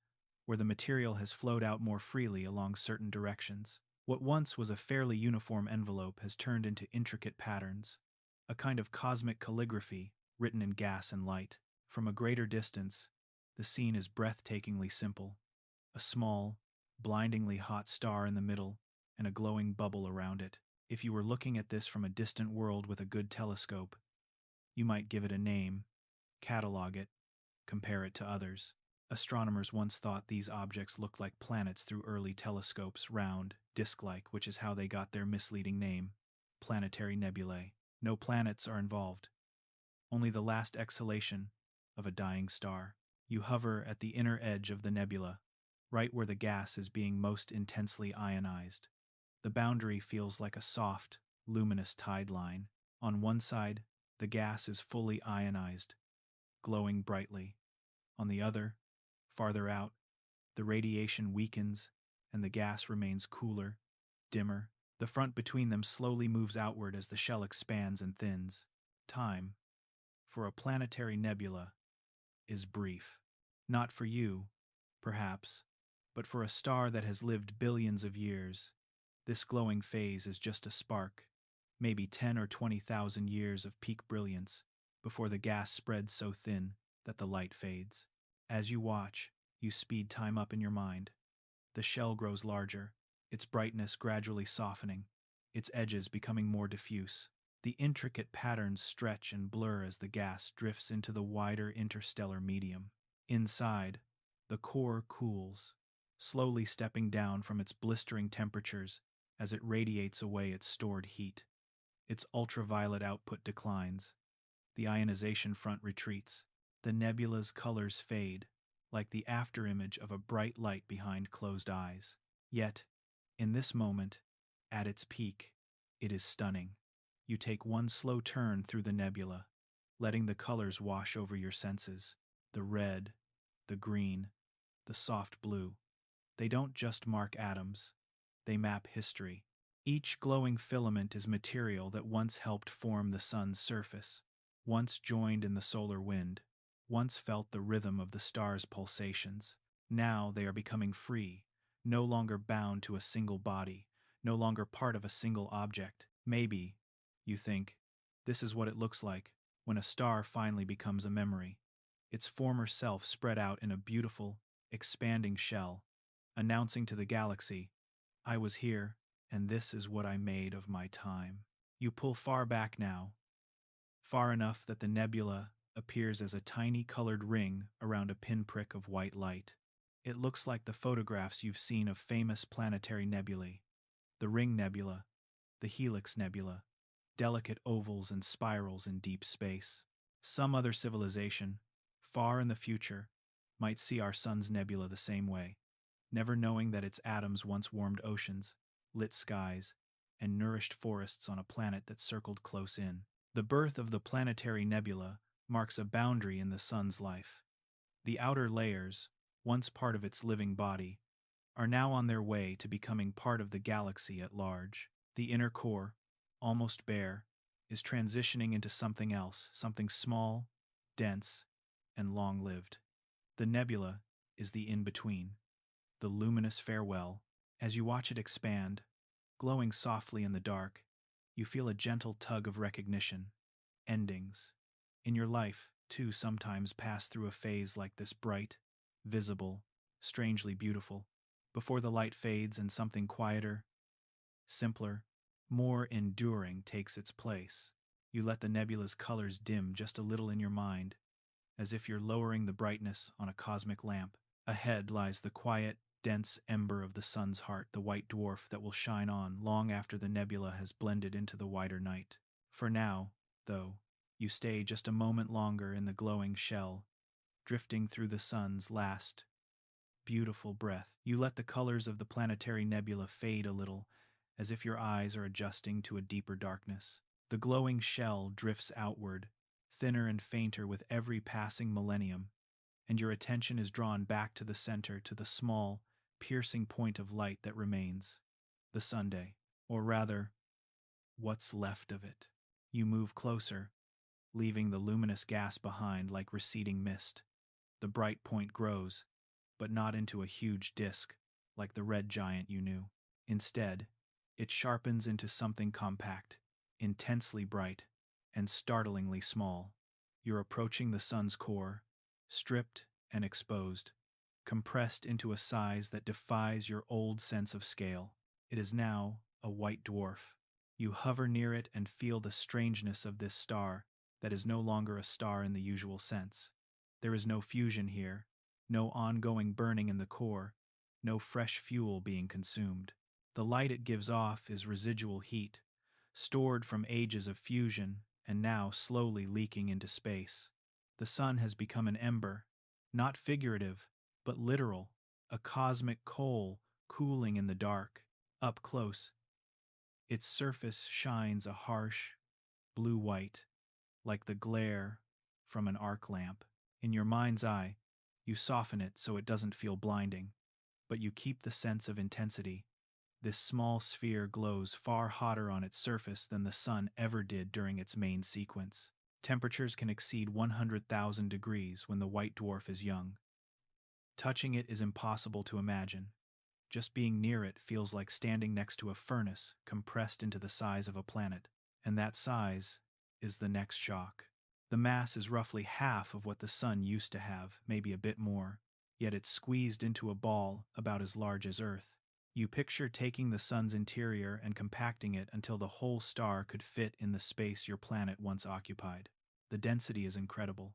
Speaker 1: where the material has flowed out more freely along certain directions. What once was a fairly uniform envelope has turned into intricate patterns, a kind of cosmic calligraphy written in gas and light. From a greater distance, the scene is breathtakingly simple. A small, blindingly hot star in the middle, and a glowing bubble around it. If you were looking at this from a distant world with a good telescope, you might give it a name, catalog it, compare it to others. Astronomers once thought these objects looked like planets through early telescopes, round, disc-like, which is how they got their misleading name, planetary nebulae. No planets are involved, only the last exhalation of a dying star. You hover at the inner edge of the nebula, right where the gas is being most intensely ionized. The boundary feels like a soft, luminous tide line. On one side, the gas is fully ionized, glowing brightly. On the other, farther out, the radiation weakens and the gas remains cooler, dimmer. The front between them slowly moves outward as the shell expands and thins. Time, for a planetary nebula, is brief. Not for you, perhaps, but for a star that has lived billions of years, this glowing phase is just a spark, maybe 10 or 20,000 years of peak brilliance, before the gas spreads so thin that the light fades. As you watch, you speed time up in your mind. The shell grows larger, its brightness gradually softening, its edges becoming more diffuse. The intricate patterns stretch and blur as the gas drifts into the wider interstellar medium. Inside, the core cools, slowly stepping down from its blistering temperatures as it radiates away its stored heat. Its ultraviolet output declines. The ionization front retreats. The nebula's colors fade, like the afterimage of a bright light behind closed eyes. Yet, in this moment, at its peak, it is stunning. You take one slow turn through the nebula, letting the colors wash over your senses. The red, the green, the soft blue. They don't just mark atoms, they map history. Each glowing filament is material that once helped form the sun's surface, once joined in the solar wind, once felt the rhythm of the star's pulsations. Now they are becoming free, no longer bound to a single body, no longer part of a single object. Maybe, you think, this is what it looks like when a star finally becomes a memory. Its former self spread out in a beautiful, expanding shell, announcing to the galaxy, I was here, and this is what I made of my time. You pull far back now, far enough that the nebula appears as a tiny colored ring around a pinprick of white light. It looks like the photographs you've seen of famous planetary nebulae, the Ring Nebula, the Helix Nebula, delicate ovals and spirals in deep space. Some other civilization, far in the future, might see our sun's nebula the same way, never knowing that its atoms once warmed oceans, lit skies, and nourished forests on a planet that circled close in. The birth of the planetary nebula marks a boundary in the sun's life. The outer layers, once part of its living body, are now on their way to becoming part of the galaxy at large. The inner core, almost bare, is transitioning into something else, something small, dense, and long-lived. The nebula is the in-between, the luminous farewell. As you watch it expand, glowing softly in the dark, you feel a gentle tug of recognition. Endings. In your life, too, sometimes pass through a phase like this, bright, visible, strangely beautiful, before the light fades and something quieter, simpler, more enduring takes its place. You let the nebula's colors dim just a little in your mind, as if you're lowering the brightness on a cosmic lamp. Ahead lies the quiet, dense ember of the sun's heart, the white dwarf that will shine on long after the nebula has blended into the wider night. For now, though, you stay just a moment longer in the glowing shell, drifting through the sun's last, beautiful breath. You let the colors of the planetary nebula fade a little, as if your eyes are adjusting to a deeper darkness. The glowing shell drifts outward, thinner and fainter with every passing millennium, and your attention is drawn back to the center, to the small, piercing point of light that remains, the Sunday, or rather, what's left of it. You move closer, leaving the luminous gas behind like receding mist. The bright point grows, but not into a huge disk like the red giant you knew. Instead, it sharpens into something compact, intensely bright, and startlingly small. You're approaching the sun's core, stripped and exposed, compressed into a size that defies your old sense of scale. It is now a white dwarf. You hover near it and feel the strangeness of this star that is no longer a star in the usual sense. There is no fusion here, no ongoing burning in the core, no fresh fuel being consumed. The light it gives off is residual heat, stored from ages of fusion and now slowly leaking into space. The sun has become an ember, not figurative, but literal, a cosmic coal cooling in the dark. Up close, its surface shines a harsh, blue-white, like the glare from an arc lamp. In your mind's eye, you soften it so it doesn't feel blinding, but you keep the sense of intensity. This small sphere glows far hotter on its surface than the sun ever did during its main sequence. Temperatures can exceed 100,000 degrees when the white dwarf is young. Touching it is impossible to imagine. Just being near it feels like standing next to a furnace compressed into the size of a planet, and that size is the next shock. The mass is roughly half of what the sun used to have, maybe a bit more, yet it's squeezed into a ball about as large as Earth. You picture taking the sun's interior and compacting it until the whole star could fit in the space your planet once occupied. The density is incredible.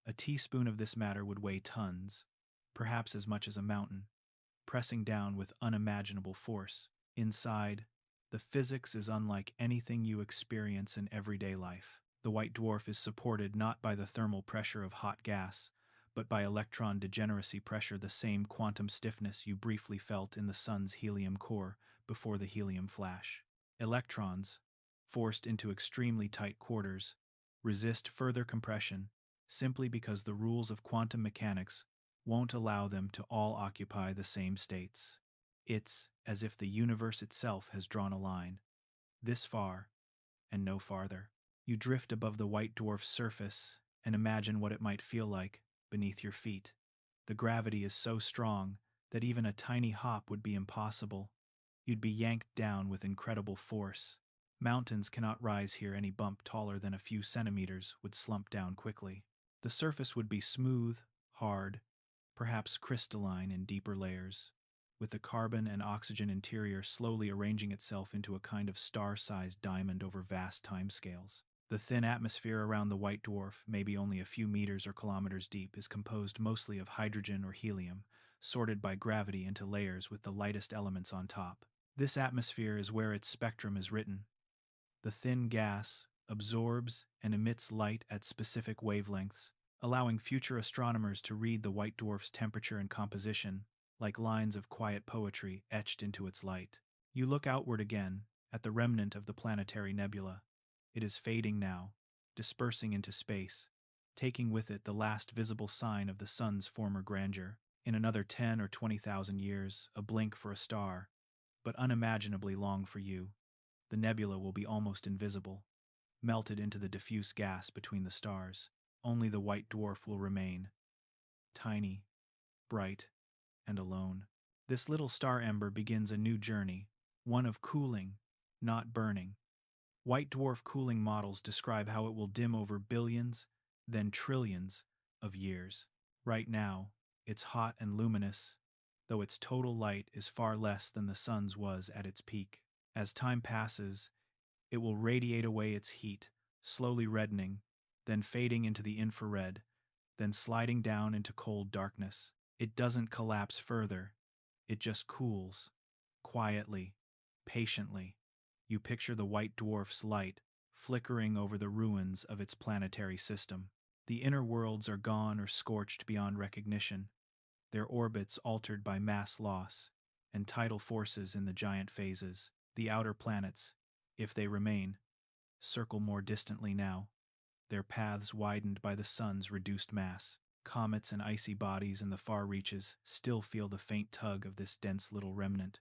Speaker 1: A teaspoon of this matter would weigh tons, perhaps as much as a mountain, pressing down with unimaginable force. Inside, the physics is unlike anything you experience in everyday life. The white dwarf is supported not by the thermal pressure of hot gas, but by electron degeneracy pressure, the same quantum stiffness you briefly felt in the sun's helium core before the helium flash. Electrons, forced into extremely tight quarters, resist further compression simply because the rules of quantum mechanics won't allow them to all occupy the same states. It's as if the universe itself has drawn a line, this far and no farther. You drift above the white dwarf's surface and imagine what it might feel like beneath your feet. The gravity is so strong that even a tiny hop would be impossible. You'd be yanked down with incredible force. Mountains cannot rise here. Any bump taller than a few centimeters would slump down quickly. The surface would be smooth, hard, perhaps crystalline in deeper layers, with the carbon and oxygen interior slowly arranging itself into a kind of star-sized diamond over vast timescales. The thin atmosphere around the white dwarf, maybe only a few meters or kilometers deep, is composed mostly of hydrogen or helium, sorted by gravity into layers with the lightest elements on top. This atmosphere is where its spectrum is written. The thin gas absorbs and emits light at specific wavelengths, allowing future astronomers to read the white dwarf's temperature and composition like lines of quiet poetry etched into its light. You look outward again, at the remnant of the planetary nebula. It is fading now, dispersing into space, taking with it the last visible sign of the sun's former grandeur. In another 10 or 20,000 years, a blink for a star, but unimaginably long for you, the nebula will be almost invisible, melted into the diffuse gas between the stars. Only the white dwarf will remain, tiny, bright, and alone. This little star ember begins a new journey, one of cooling, not burning. White dwarf cooling models describe how it will dim over billions, then trillions of years. Right now, it's hot and luminous, though its total light is far less than the sun's was at its peak. As time passes, it will radiate away its heat, slowly reddening, then fading into the infrared, then sliding down into cold darkness. It doesn't collapse further, it just cools, quietly, patiently. You picture the white dwarf's light flickering over the ruins of its planetary system. The inner worlds are gone or scorched beyond recognition, their orbits altered by mass loss and tidal forces in the giant phases. The outer planets, if they remain, circle more distantly now, their paths widened by the sun's reduced mass. Comets and icy bodies in the far reaches still feel the faint tug of this dense little remnant.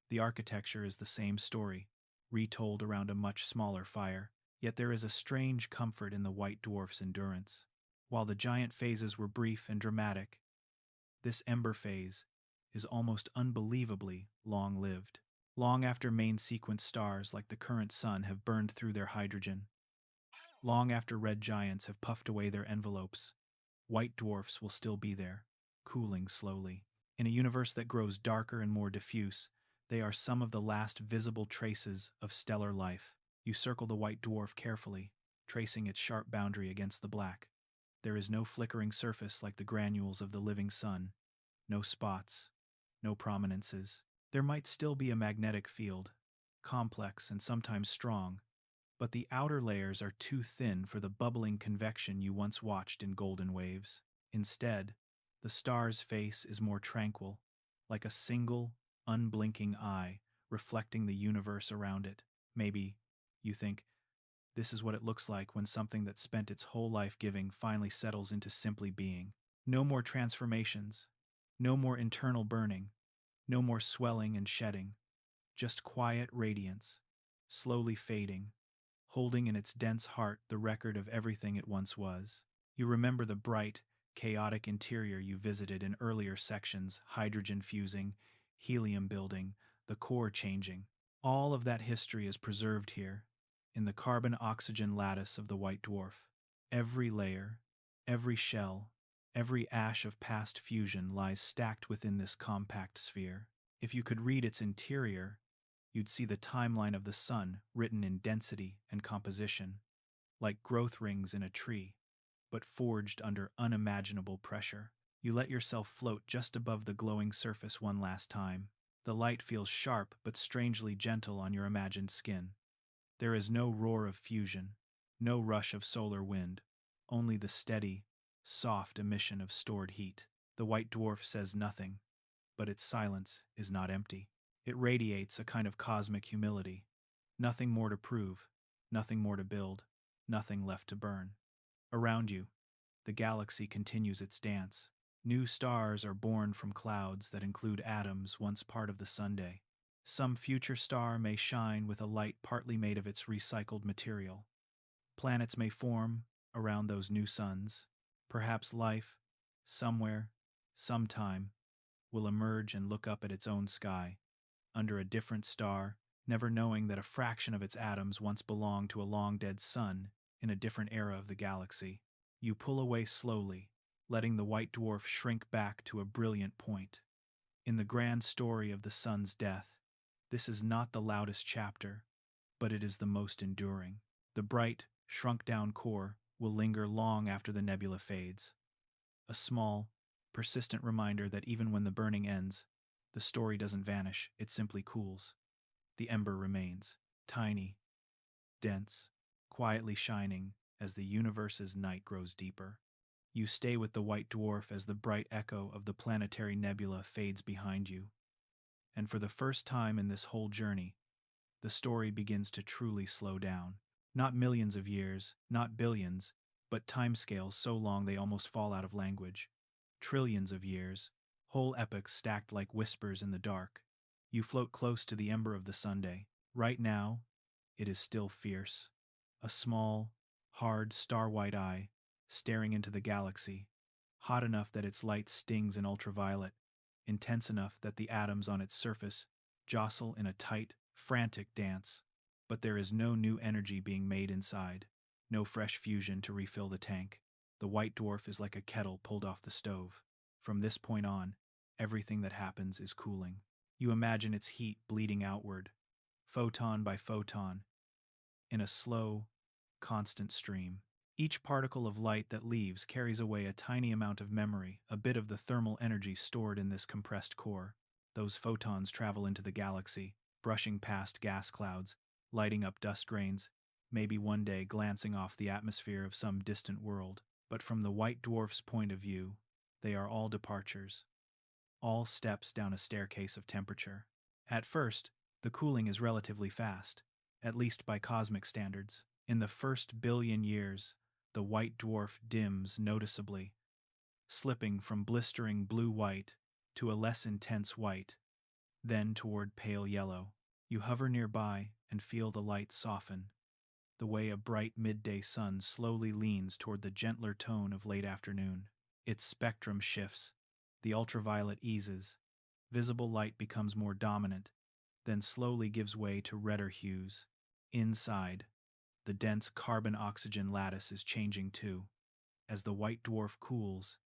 Speaker 1: The architecture is the same story, retold around a much smaller fire, yet there is a strange comfort in the white dwarf's endurance. While the giant phases were brief and dramatic, this ember phase is almost unbelievably long-lived. Long after main sequence stars like the current sun have burned through their hydrogen, long after red giants have puffed away their envelopes, white dwarfs will still be there, cooling slowly. In a universe that grows darker and more diffuse, they are some of the last visible traces of stellar life. You circle the white dwarf carefully, tracing its sharp boundary against the black. There is no flickering surface like the granules of the living sun, no spots, no prominences. There might still be a magnetic field, complex and sometimes strong, but the outer layers are too thin for the bubbling convection you once watched in golden waves. Instead, the star's face is more tranquil, like a single, unblinking eye reflecting the universe around it. Maybe, you think, this is what it looks like when something that spent its whole life giving finally settles into simply being. No more transformations, no more internal burning, no more swelling and shedding, just quiet radiance, slowly fading, holding in its dense heart the record of everything it once was. You remember the bright, chaotic interior you visited in earlier sections, hydrogen fusing, helium building, the core changing. All of that history is preserved here, in the carbon-oxygen lattice of the white dwarf. Every layer, every shell, every ash of past fusion lies stacked within this compact sphere. If you could read its interior, you'd see the timeline of the sun written in density and composition, like growth rings in a tree, but forged under unimaginable pressure. You let yourself float just above the glowing surface one last time. The light feels sharp but strangely gentle on your imagined skin. There is no roar of fusion, no rush of solar wind, only the steady, soft emission of stored heat. The white dwarf says nothing, but its silence is not empty. It radiates a kind of cosmic humility. Nothing more to prove, nothing more to build, nothing left to burn. Around you, the galaxy continues its dance. New stars are born from clouds that include atoms once part of the Sunday. Some future star may shine with a light partly made of its recycled material. Planets may form around those new suns. Perhaps life, somewhere, sometime, will emerge and look up at its own sky, under a different star, never knowing that a fraction of its atoms once belonged to a long-dead sun in a different era of the galaxy. You pull away slowly, letting the white dwarf shrink back to a brilliant point. In the grand story of the sun's death, this is not the loudest chapter, but it is the most enduring. The bright, shrunk-down core will linger long after the nebula fades. A small, persistent reminder that even when the burning ends, the story doesn't vanish, it simply cools. The ember remains, tiny, dense, quietly shining as the universe's night grows deeper. You stay with the white dwarf as the bright echo of the planetary nebula fades behind you. And for the first time in this whole journey, the story begins to truly slow down. Not millions of years, not billions, but timescales so long they almost fall out of language. Trillions of years, whole epochs stacked like whispers in the dark. You float close to the ember of the Sunday. Right now, it is still fierce. A small, hard, star-white eye, staring into the galaxy, hot enough that its light stings in ultraviolet, intense enough that the atoms on its surface jostle in a tight, frantic dance. But there is no new energy being made inside, no fresh fusion to refill the tank. The white dwarf is like a kettle pulled off the stove. From this point on, everything that happens is cooling. You imagine its heat bleeding outward, photon by photon, in a slow, constant stream. Each particle of light that leaves carries away a tiny amount of memory, a bit of the thermal energy stored in this compressed core. Those photons travel into the galaxy, brushing past gas clouds, lighting up dust grains, maybe one day glancing off the atmosphere of some distant world. But from the white dwarf's point of view, they are all departures, all steps down a staircase of temperature. At first, the cooling is relatively fast, at least by cosmic standards. In the first billion years, the white dwarf dims noticeably, slipping from blistering blue-white to a less intense white, then toward pale yellow. You hover nearby and feel the light soften, the way a bright midday sun slowly leans toward the gentler tone of late afternoon. Its spectrum shifts, the ultraviolet eases, visible light becomes more dominant, then slowly gives way to redder hues. Inside, the dense carbon-oxygen lattice is changing too. As the white dwarf cools,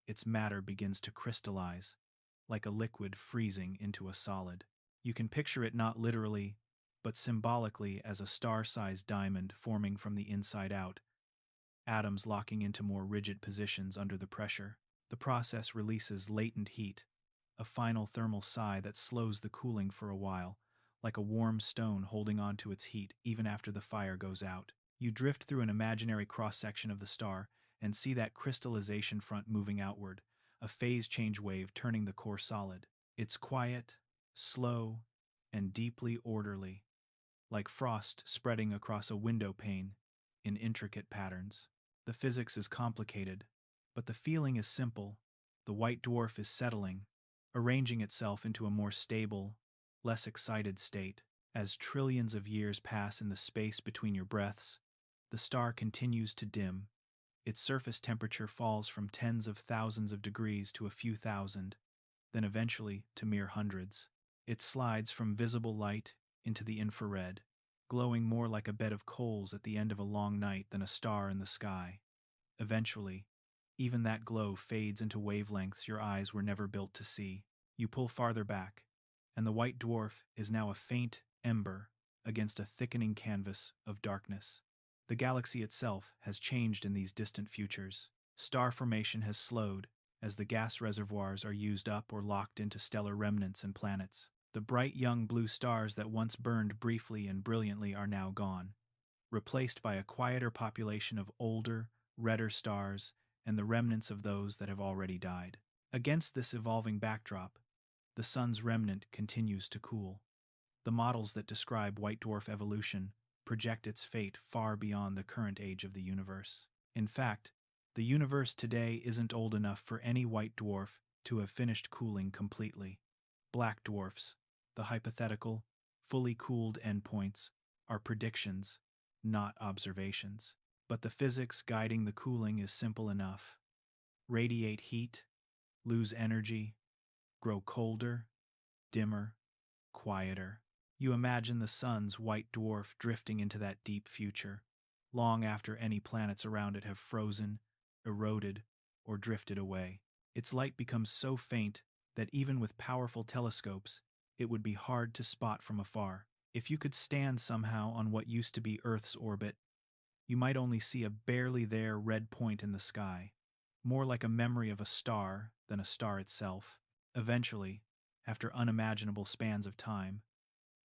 Speaker 1: its matter begins to crystallize, like a liquid freezing into a solid. You can picture it not literally, but symbolically as a star-sized diamond forming from the inside out, atoms locking into more rigid positions under the pressure. The process releases latent heat, a final thermal sigh that slows the cooling for a while, like a warm stone holding on to its heat even after the fire goes out. You drift through an imaginary cross-section of the star and see that crystallization front moving outward, a phase change wave turning the core solid. It's quiet, slow, and deeply orderly, like frost spreading across a window pane in intricate patterns. The physics is complicated, but the feeling is simple. The white dwarf is settling, arranging itself into a more stable, less excited state. As trillions of years pass in the space between your breaths, the star continues to dim. Its surface temperature falls from tens of thousands of degrees to a few thousand, then eventually to mere hundreds. It slides from visible light into the infrared, glowing more like a bed of coals at the end of a long night than a star in the sky. Eventually, even that glow fades into wavelengths your eyes were never built to see. You pull farther back, and the white dwarf is now a faint ember against a thickening canvas of darkness. The galaxy itself has changed in these distant futures. Star formation has slowed as the gas reservoirs are used up or locked into stellar remnants and planets. The bright young blue stars that once burned briefly and brilliantly are now gone, replaced by a quieter population of older, redder stars and the remnants of those that have already died. Against this evolving backdrop, the sun's remnant continues to cool. The models that describe white dwarf evolution project its fate far beyond the current age of the universe. In fact, the universe today isn't old enough for any white dwarf to have finished cooling completely. Black dwarfs, the hypothetical, fully cooled endpoints, are predictions, not observations. But the physics guiding the cooling is simple enough. Radiate heat, lose energy, grow colder, dimmer, quieter. You imagine the sun's white dwarf drifting into that deep future, long after any planets around it have frozen, eroded, or drifted away. Its light becomes so faint that even with powerful telescopes, it would be hard to spot from afar. If you could stand somehow on what used to be Earth's orbit, you might only see a barely there red point in the sky, more like a memory of a star than a star itself. Eventually, after unimaginable spans of time,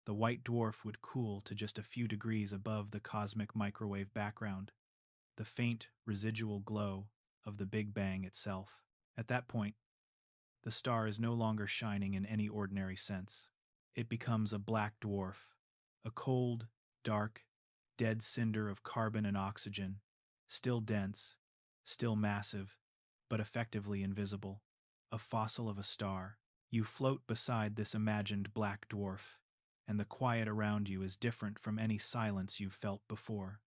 Speaker 1: the white dwarf would cool to just a few degrees above the cosmic microwave background, the faint residual glow of the Big Bang itself. At that point, the star is no longer shining in any ordinary sense. It becomes a black dwarf, a cold, dark, dead cinder of carbon and oxygen, still dense, still massive, but effectively invisible, a fossil of a star. You float beside this imagined black dwarf, and the quiet around you is different from any silence you've felt before.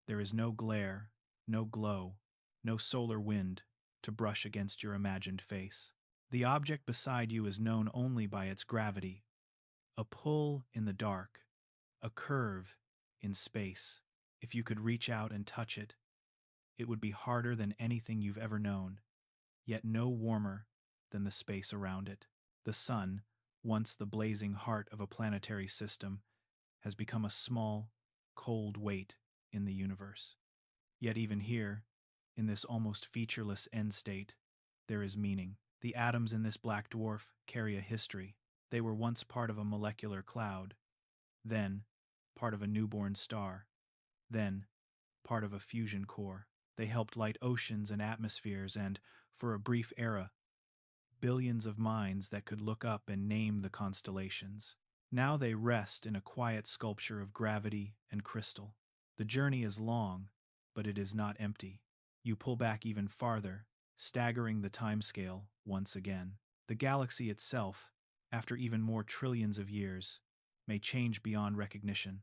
Speaker 1: There is no glare, no glow, no solar wind to brush against your imagined face. The object beside you is known only by its gravity, a pull in the dark, a curve in space. If you could reach out and touch it, it would be harder than anything you've ever known, yet no warmer than the space around it. The sun, once the blazing heart of a planetary system, has become a small, cold weight in the universe. Yet even here, in this almost featureless end state, there is meaning. The atoms in this black dwarf carry a history. They were once part of a molecular cloud, then part of a newborn star, then part of a fusion core. They helped light oceans and atmospheres and, for a brief era, billions of minds that could look up and name the constellations. Now they rest in a quiet sculpture of gravity and crystal. The journey is long, but it is not empty. You pull back even farther, staggering the timescale once again. The galaxy itself, after even more trillions of years, may change beyond recognition.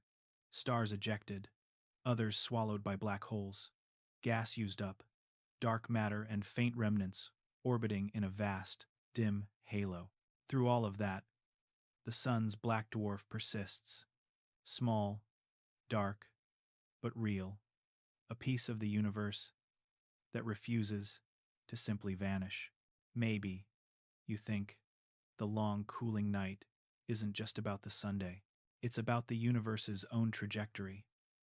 Speaker 1: Stars ejected, others swallowed by black holes, gas used up, dark matter and faint remnants orbiting in a vast, dim halo. Through all of that, the sun's black dwarf persists, small, dark, but real, a piece of the universe that refuses to simply vanish. Maybe, you think, the long, cooling night isn't just about the Sunday. It's about the universe's own trajectory,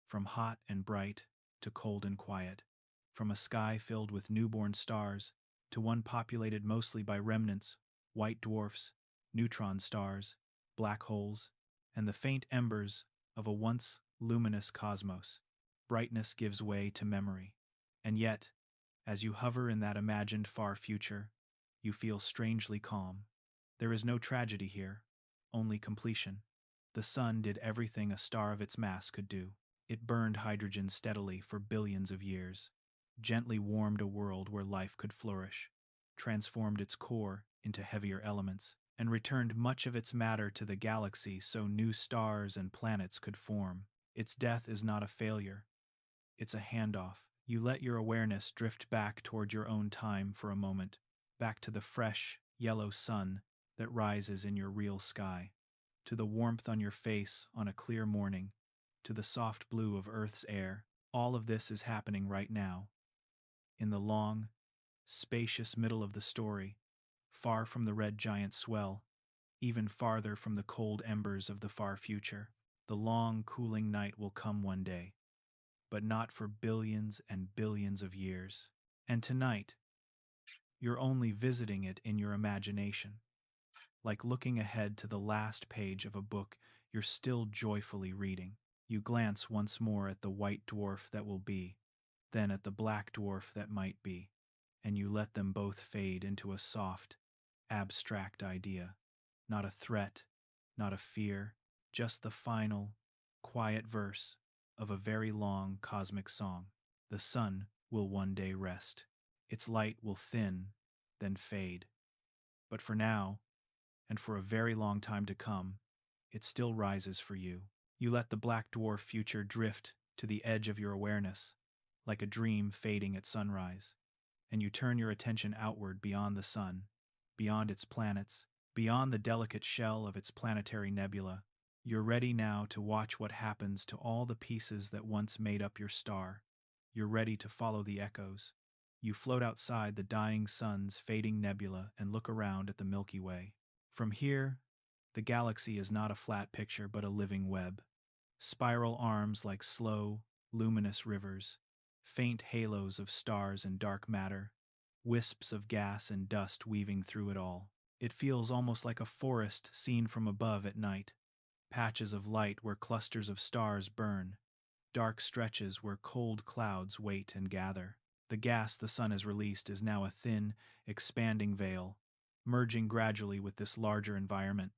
Speaker 1: from hot and bright to cold and quiet, from a sky filled with newborn stars to one populated mostly by remnants, white dwarfs, neutron stars, black holes, and the faint embers of a once luminous cosmos. Brightness gives way to memory. And yet, as you hover in that imagined far future, you feel strangely calm. There is no tragedy here, only completion. The sun did everything a star of its mass could do. It burned hydrogen steadily for billions of years, gently warmed a world where life could flourish, transformed its core into heavier elements, and returned much of its matter to the galaxy so new stars and planets could form. Its death is not a failure. It's a handoff. You let your awareness drift back toward your own time for a moment, back to the fresh, yellow sun that rises in your real sky, to the warmth on your face on a clear morning, to the soft blue of Earth's air. All of this is happening right now, in the long, spacious middle of the story, far from the red giant swell, even farther from the cold embers of the far future. The long, cooling night will come one day, but not for billions and billions of years. And tonight, you're only visiting it in your imagination, like looking ahead to the last page of a book you're still joyfully reading. You glance once more at the white dwarf that will be, then at the black dwarf that might be, and you let them both fade into a soft, abstract idea. Not a threat, not a fear, just the final, quiet verse of a very long cosmic song. The sun will one day rest. Its light will thin, then fade. But for now, and for a very long time to come, it still rises for you. You let the black dwarf future drift to the edge of your awareness, like a dream fading at sunrise, and you turn your attention outward beyond the sun, beyond its planets, beyond the delicate shell of its planetary nebula. You're ready now to watch what happens to all the pieces that once made up your star. You're ready to follow the echoes. You float outside the dying sun's fading nebula and look around at the Milky Way. From here, the galaxy is not a flat picture but a living web. Spiral arms like slow, luminous rivers, faint halos of stars and dark matter, wisps of gas and dust weaving through it all. It feels almost like a forest seen from above at night. Patches of light where clusters of stars burn, dark stretches where cold clouds wait and gather. The gas the sun has released is now a thin, expanding veil, merging gradually with this larger environment.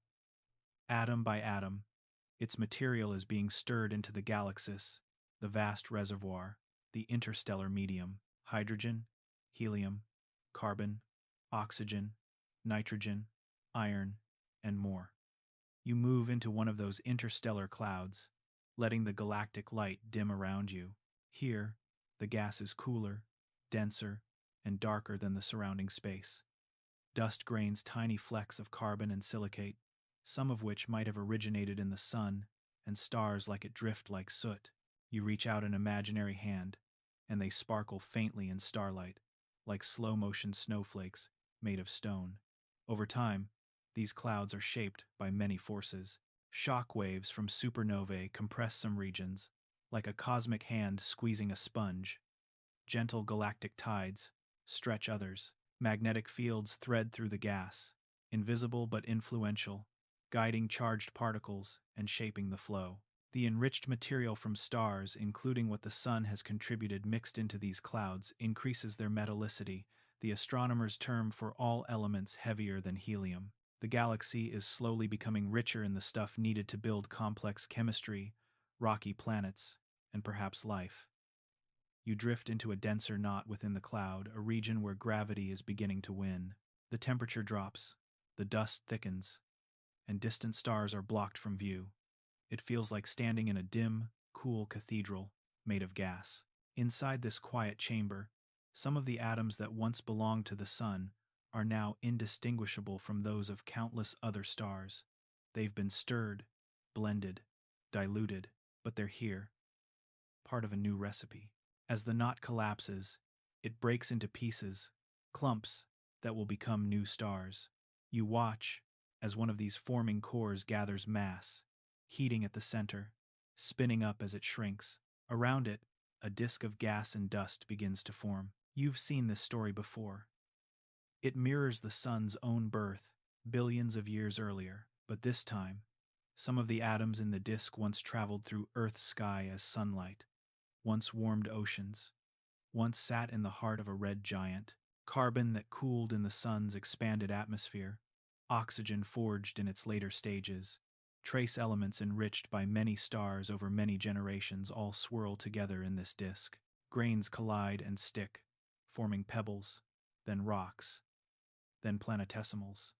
Speaker 1: Atom by atom, its material is being stirred into the galaxis, the vast reservoir, the interstellar medium, hydrogen, helium, carbon, oxygen, nitrogen, iron, and more. You move into one of those interstellar clouds, letting the galactic light dim around you. Here, the gas is cooler, denser, and darker than the surrounding space. Dust grains tiny flecks of carbon and silicate, some of which might have originated in the sun, and stars like it drift like soot. You reach out an imaginary hand, and they sparkle faintly in starlight, like slow-motion snowflakes made of stone. Over time, these clouds are shaped by many forces. Shock waves from supernovae compress some regions, like a cosmic hand squeezing a sponge. Gentle galactic tides stretch others. Magnetic fields thread through the gas, invisible but influential, guiding charged particles and shaping the flow. The enriched material from stars, including what the sun has contributed mixed into these clouds, increases their metallicity, the astronomer's term for all elements heavier than helium. The galaxy is slowly becoming richer in the stuff needed to build complex chemistry, rocky planets, and perhaps life. You drift into a denser knot within the cloud, a region where gravity is beginning to win. The temperature drops, the dust thickens, and distant stars are blocked from view. It feels like standing in a dim, cool cathedral made of gas. Inside this quiet chamber, some of the atoms that once belonged to the sun are now indistinguishable from those of countless other stars. They've been stirred, blended, diluted, but they're here, part of a new recipe. As the knot collapses, it breaks into pieces, clumps that will become new stars. You watch as one of these forming cores gathers mass, heating at the center, spinning up as it shrinks. Around it, a disk of gas and dust begins to form. You've seen this story before. It mirrors the sun's own birth, billions of years earlier, but this time, some of the atoms in the disk once traveled through Earth's sky as sunlight, once warmed oceans, once sat in the heart of a red giant, carbon that cooled in the sun's expanded atmosphere, oxygen forged in its later stages, trace elements enriched by many stars over many generations all swirl together in this disk. Grains collide and stick, forming pebbles, then rocks, then planetesimals,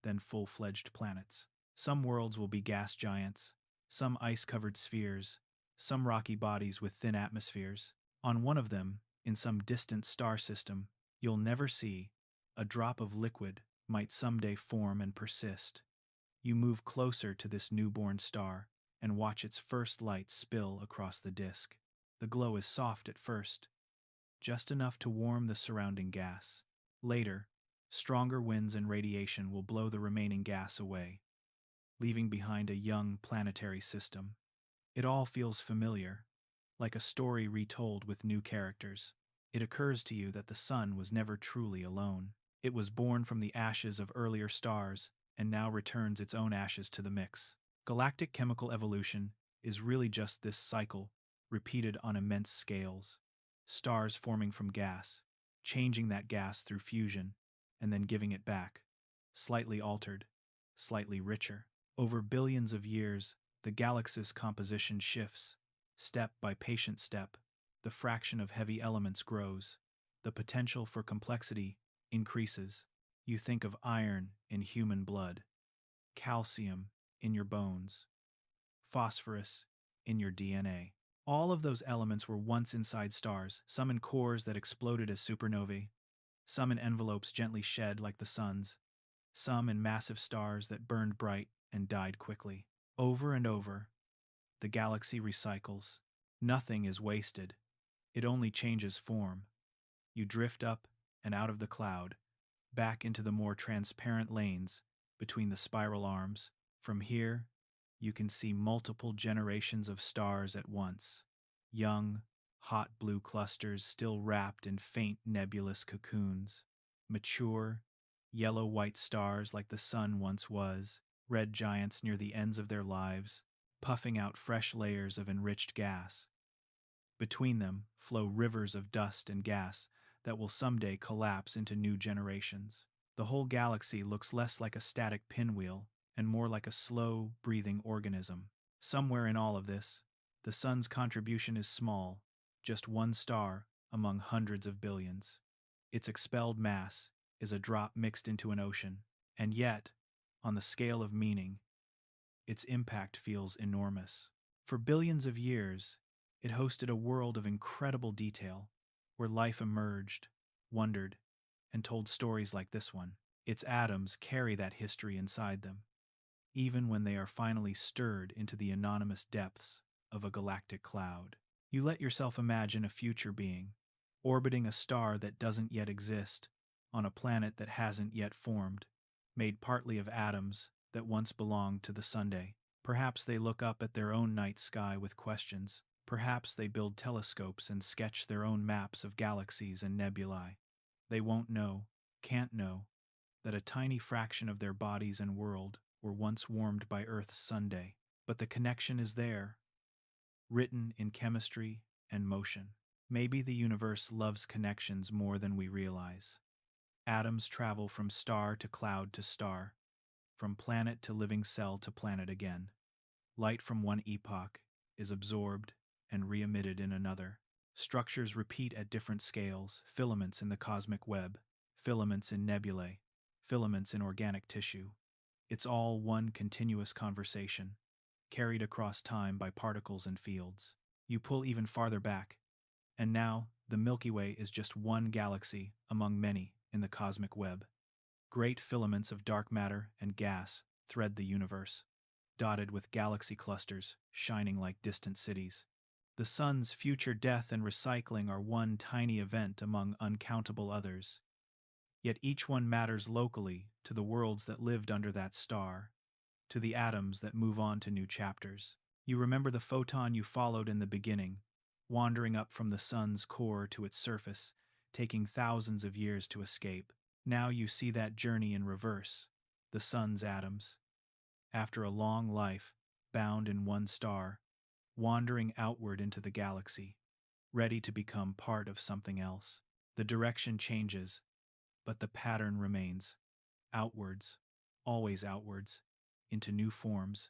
Speaker 1: then full-fledged planets. Some worlds will be gas giants, some ice-covered spheres, some rocky bodies with thin atmospheres. On one of them, in some distant star system you'll never see, a drop of liquid might someday form and persist. You move closer to this newborn star and watch its first light spill across the disk. The glow is soft at first, just enough to warm the surrounding gas. Later, stronger winds and radiation will blow the remaining gas away, leaving behind a young planetary system. It all feels familiar, like a story retold with new characters. It occurs to you that the sun was never truly alone. It was born from the ashes of earlier stars and now returns its own ashes to the mix. Galactic chemical evolution is really just this cycle, repeated on immense scales. Stars forming from gas, changing that gas through fusion, and then giving it back, slightly altered, slightly richer. Over billions of years, the galaxy's composition shifts, Step by patient step, the fraction of heavy elements grows. The potential for complexity increases. You think of iron in human blood, calcium in your bones, phosphorus in your DNA. All of those elements were once inside stars, some in cores that exploded as supernovae, some in envelopes gently shed like the sun's, some in massive stars that burned bright and died quickly. Over and over, the galaxy recycles. Nothing is wasted. It only changes form. You drift up and out of the cloud, back into the more transparent lanes between the spiral arms. From here, you can see multiple generations of stars at once. Young, hot blue clusters still wrapped in faint nebulous cocoons. Mature, yellow-white stars like the sun once was. Red giants near the ends of their lives, puffing out fresh layers of enriched gas. Between them flow rivers of dust and gas that will someday collapse into new generations. The whole galaxy looks less like a static pinwheel and more like a slow, breathing organism. Somewhere in all of this, the sun's contribution is small, just one star among hundreds of billions. Its expelled mass is a drop mixed into an ocean, and yet, on the scale of meaning, its impact feels enormous. For billions of years, it hosted a world of incredible detail, where life emerged, wondered, and told stories like this one. Its atoms carry that history inside them, even when they are finally stirred into the anonymous depths of a galactic cloud. You let yourself imagine a future being, orbiting a star that doesn't yet exist, on a planet that hasn't yet formed, made partly of atoms that once belonged to the Sunday. Perhaps they look up at their own night sky with questions. Perhaps they build telescopes and sketch their own maps of galaxies and nebulae. They won't know, can't know, that a tiny fraction of their bodies and world were once warmed by Earth's Sunday. But the connection is there, written in chemistry and motion. Maybe the universe loves connections more than we realize. Atoms travel from star to cloud to star, from planet to living cell to planet again. Light from one epoch is absorbed and re-emitted in another. Structures repeat at different scales: filaments in the cosmic web, filaments in nebulae, filaments in organic tissue. It's all one continuous conversation, carried across time by particles and fields. You pull even farther back, and now the Milky Way is just one galaxy among many in the cosmic web. Great filaments of dark matter and gas thread the universe, dotted with galaxy clusters shining like distant cities. The sun's future death and recycling are one tiny event among uncountable others. Yet each one matters locally to the worlds that lived under that star, to the atoms that move on to new chapters. You remember the photon you followed in the beginning, wandering up from the sun's core to its surface, taking thousands of years to escape. Now you see that journey in reverse, the sun's atoms. After a long life, bound in one star, wandering outward into the galaxy, ready to become part of something else. The direction changes, but the pattern remains. Outwards, always outwards, into new forms,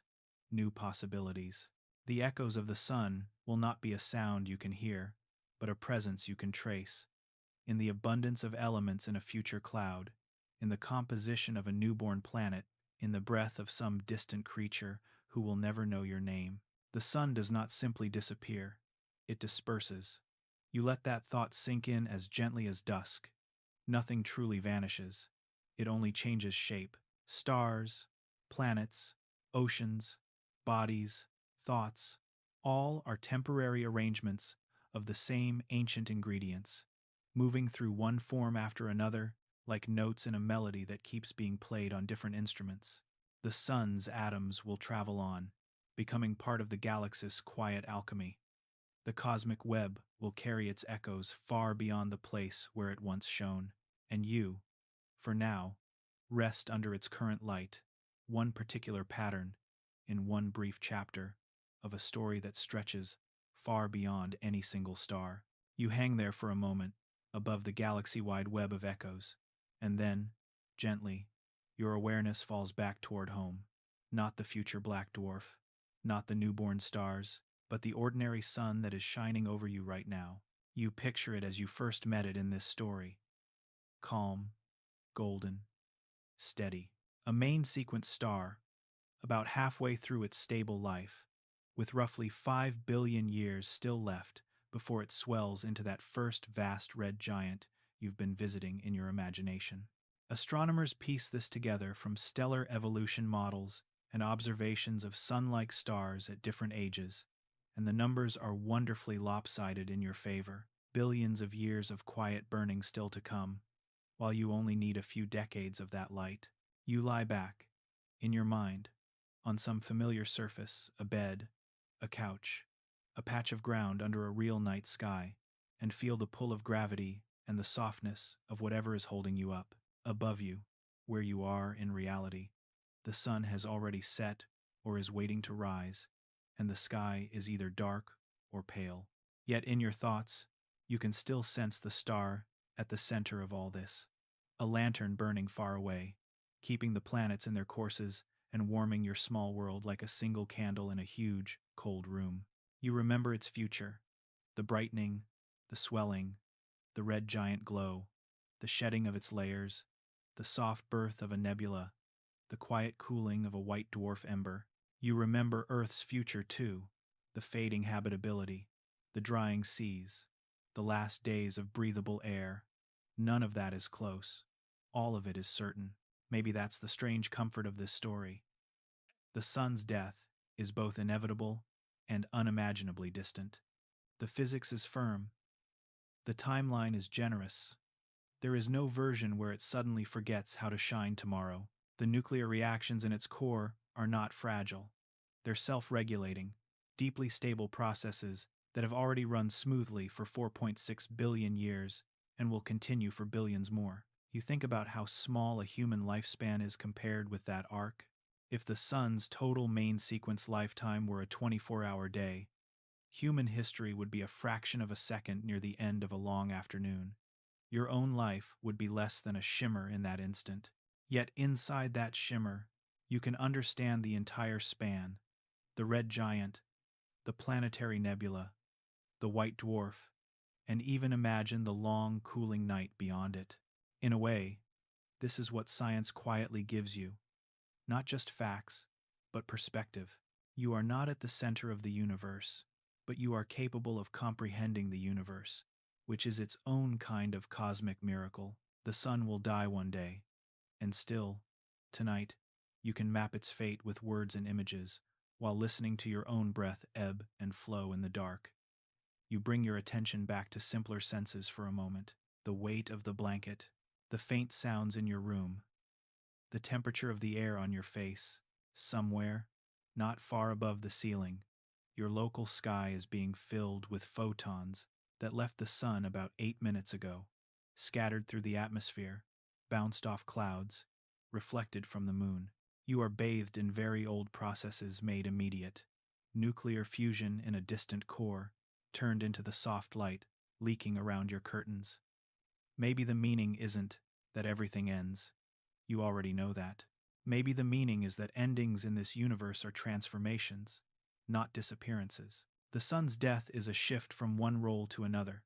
Speaker 1: new possibilities. The echoes of the sun will not be a sound you can hear, but a presence you can trace. In the abundance of elements in a future cloud, in the composition of a newborn planet, in the breath of some distant creature who will never know your name. The sun does not simply disappear, it disperses. You let that thought sink in as gently as dusk. Nothing truly vanishes. It only changes shape. Stars, planets, oceans, bodies, thoughts, all are temporary arrangements of the same ancient ingredients, moving through one form after another, like notes in a melody that keeps being played on different instruments. The sun's atoms will travel on, becoming part of the galaxy's quiet alchemy. The cosmic web will carry its echoes far beyond the place where it once shone, and you, for now, rest under its current light, one particular pattern, in one brief chapter of a story that stretches far beyond any single star. You hang there for a moment, above the galaxy-wide web of echoes, and then, gently, your awareness falls back toward home. Not the future black dwarf, not the newborn stars, but the ordinary sun that is shining over you right now. You picture it as you first met it in this story. Calm, golden, steady. A main sequence star, about halfway through its stable life, with roughly 5 billion years still left before it swells into that first vast red giant you've been visiting in your imagination. Astronomers piece this together from stellar evolution models and observations of sun-like stars at different ages, and the numbers are wonderfully lopsided in your favor. Billions of years of quiet burning still to come, while you only need a few decades of that light. You lie back, in your mind, on some familiar surface, a bed, a couch, a patch of ground under a real night sky, and feel the pull of gravity and the softness of whatever is holding you up. Above you, where you are in reality, the sun has already set or is waiting to rise, and the sky is either dark or pale. Yet in your thoughts, you can still sense the star at the center of all this, a lantern burning far away, keeping the planets in their courses and warming your small world like a single candle in a huge, cold room. You remember its future, the brightening, the swelling, the red giant glow, the shedding of its layers, the soft birth of a nebula, the quiet cooling of a white dwarf ember. You remember Earth's future too, the fading habitability, the drying seas, the last days of breathable air. None of that is close. All of it is certain. Maybe that's the strange comfort of this story. The sun's death is both inevitable and unimaginably distant. The physics is firm. The timeline is generous. There is no version where it suddenly forgets how to shine tomorrow. The nuclear reactions in its core are not fragile. They're self-regulating, deeply stable processes that have already run smoothly for 4.6 billion years and will continue for billions more. You think about how small a human lifespan is compared with that arc. If the sun's total main sequence lifetime were a 24-hour day, human history would be a fraction of a second near the end of a long afternoon. Your own life would be less than a shimmer in that instant. Yet inside that shimmer, you can understand the entire span, the red giant, the planetary nebula, the white dwarf, and even imagine the long, cooling night beyond it. In a way, this is what science quietly gives you. Not just facts, but perspective. You are not at the center of the universe, but you are capable of comprehending the universe, which is its own kind of cosmic miracle. The sun will die one day, and still, tonight, you can map its fate with words and images, while listening to your own breath ebb and flow in the dark. You bring your attention back to simpler senses for a moment, the weight of the blanket, the faint sounds in your room, the temperature of the air on your face. Somewhere, not far above the ceiling, your local sky is being filled with photons that left the sun about 8 minutes ago, scattered through the atmosphere, bounced off clouds, reflected from the moon. You are bathed in very old processes made immediate. Nuclear fusion in a distant core, turned into the soft light leaking around your curtains. Maybe the meaning isn't that everything ends. You already know that. Maybe the meaning is that endings in this universe are transformations, not disappearances. The sun's death is a shift from one role to another,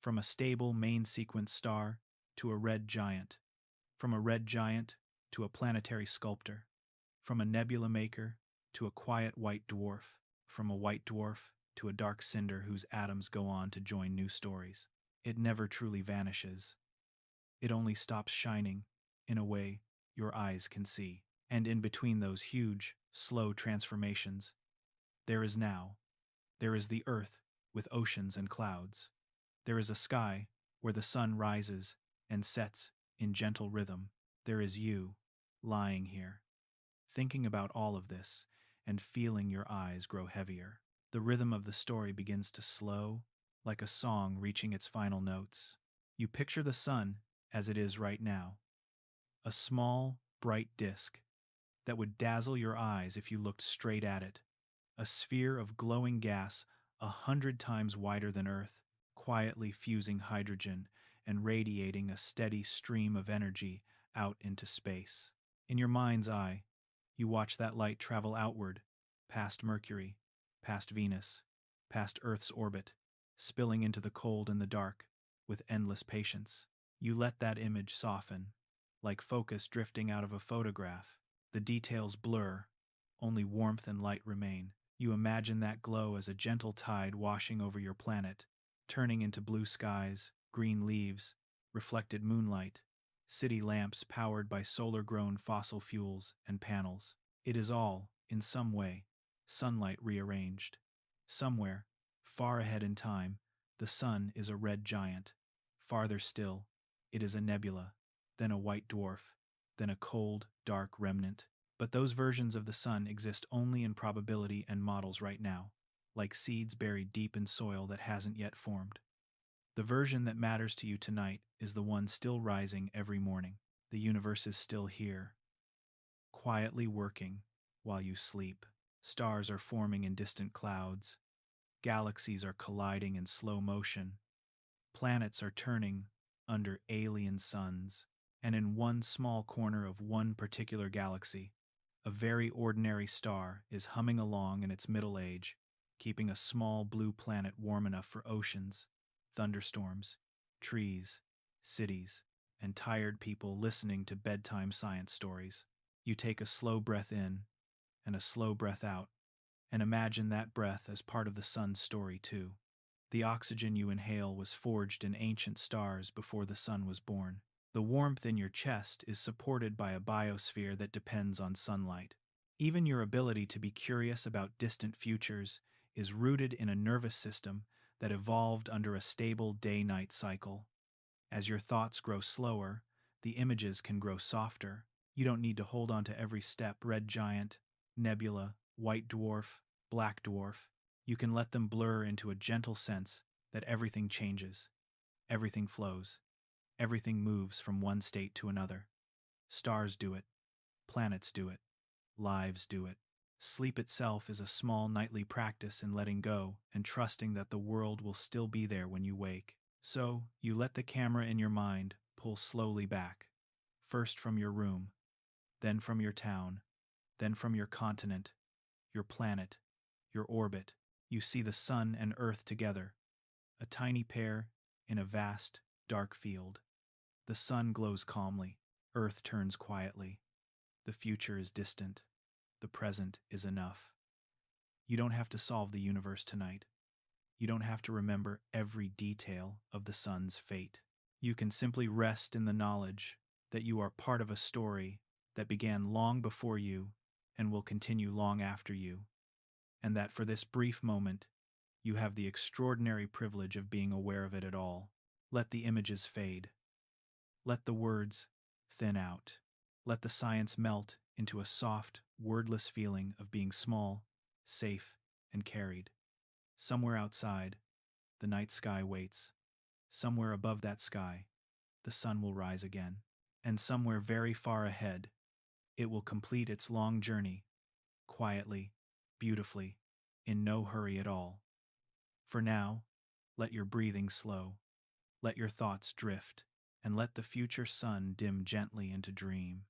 Speaker 1: from a stable main sequence star to a red giant, from a red giant to a planetary sculptor, from a nebula maker to a quiet white dwarf, from a white dwarf to a dark cinder whose atoms go on to join new stories. It never truly vanishes. It only stops shining in a way your eyes can see. And in between those huge, slow transformations, there is now. There is the earth with oceans and clouds. There is a sky where the sun rises and sets in gentle rhythm. There is you, lying here, thinking about all of this and feeling your eyes grow heavier. The rhythm of the story begins to slow, like a song reaching its final notes. You picture the sun as it is right now, a small, bright disk that would dazzle your eyes if you looked straight at it, a sphere of glowing gas 100 times wider than Earth, quietly fusing hydrogen and radiating a steady stream of energy out into space. In your mind's eye, you watch that light travel outward, past Mercury, past Venus, past Earth's orbit, spilling into the cold and the dark, with endless patience. You let that image soften, like focus drifting out of a photograph. The details blur, only warmth and light remain. You imagine that glow as a gentle tide washing over your planet, turning into blue skies, green leaves, reflected moonlight, city lamps powered by solar-grown fossil fuels and panels. It is all, in some way, sunlight rearranged. Somewhere, far ahead in time, the sun is a red giant. Farther still, it is a nebula, then a white dwarf, then a cold, dark remnant. But those versions of the sun exist only in probability and models right now, like seeds buried deep in soil that hasn't yet formed. The version that matters to you tonight is the one still rising every morning. The universe is still here, quietly working while you sleep. Stars are forming in distant clouds. Galaxies are colliding in slow motion. Planets are turning under alien suns. And in one small corner of one particular galaxy, a very ordinary star is humming along in its middle age, keeping a small blue planet warm enough for oceans, thunderstorms, trees, cities, and tired people listening to bedtime science stories. You take a slow breath in and a slow breath out, and imagine that breath as part of the sun's story too. The oxygen you inhale was forged in ancient stars before the sun was born. The warmth in your chest is supported by a biosphere that depends on sunlight. Even your ability to be curious about distant futures is rooted in a nervous system that evolved under a stable day-night cycle. As your thoughts grow slower, the images can grow softer. You don't need to hold on to every step: red giant, nebula, white dwarf, black dwarf. You can let them blur into a gentle sense that everything changes, everything flows. Everything moves from one state to another. Stars do it. Planets do it. Lives do it. Sleep itself is a small nightly practice in letting go and trusting that the world will still be there when you wake. So, you let the camera in your mind pull slowly back, first from your room, then from your town, then from your continent, your planet, your orbit. You see the sun and earth together, a tiny pair in a vast, dark field. The sun glows calmly, earth turns quietly. The future is distant, the present is enough. You don't have to solve the universe tonight. You don't have to remember every detail of the sun's fate. You can simply rest in the knowledge that you are part of a story that began long before you and will continue long after you, and that for this brief moment, you have the extraordinary privilege of being aware of it at all. Let the images fade. Let the words thin out. Let the science melt into a soft, wordless feeling of being small, safe, and carried. Somewhere outside, the night sky waits. Somewhere above that sky, the sun will rise again. And somewhere very far ahead, it will complete its long journey, quietly, beautifully, in no hurry at all. For now, let your breathing slow. Let your thoughts drift, and let the future sun dim gently into dream.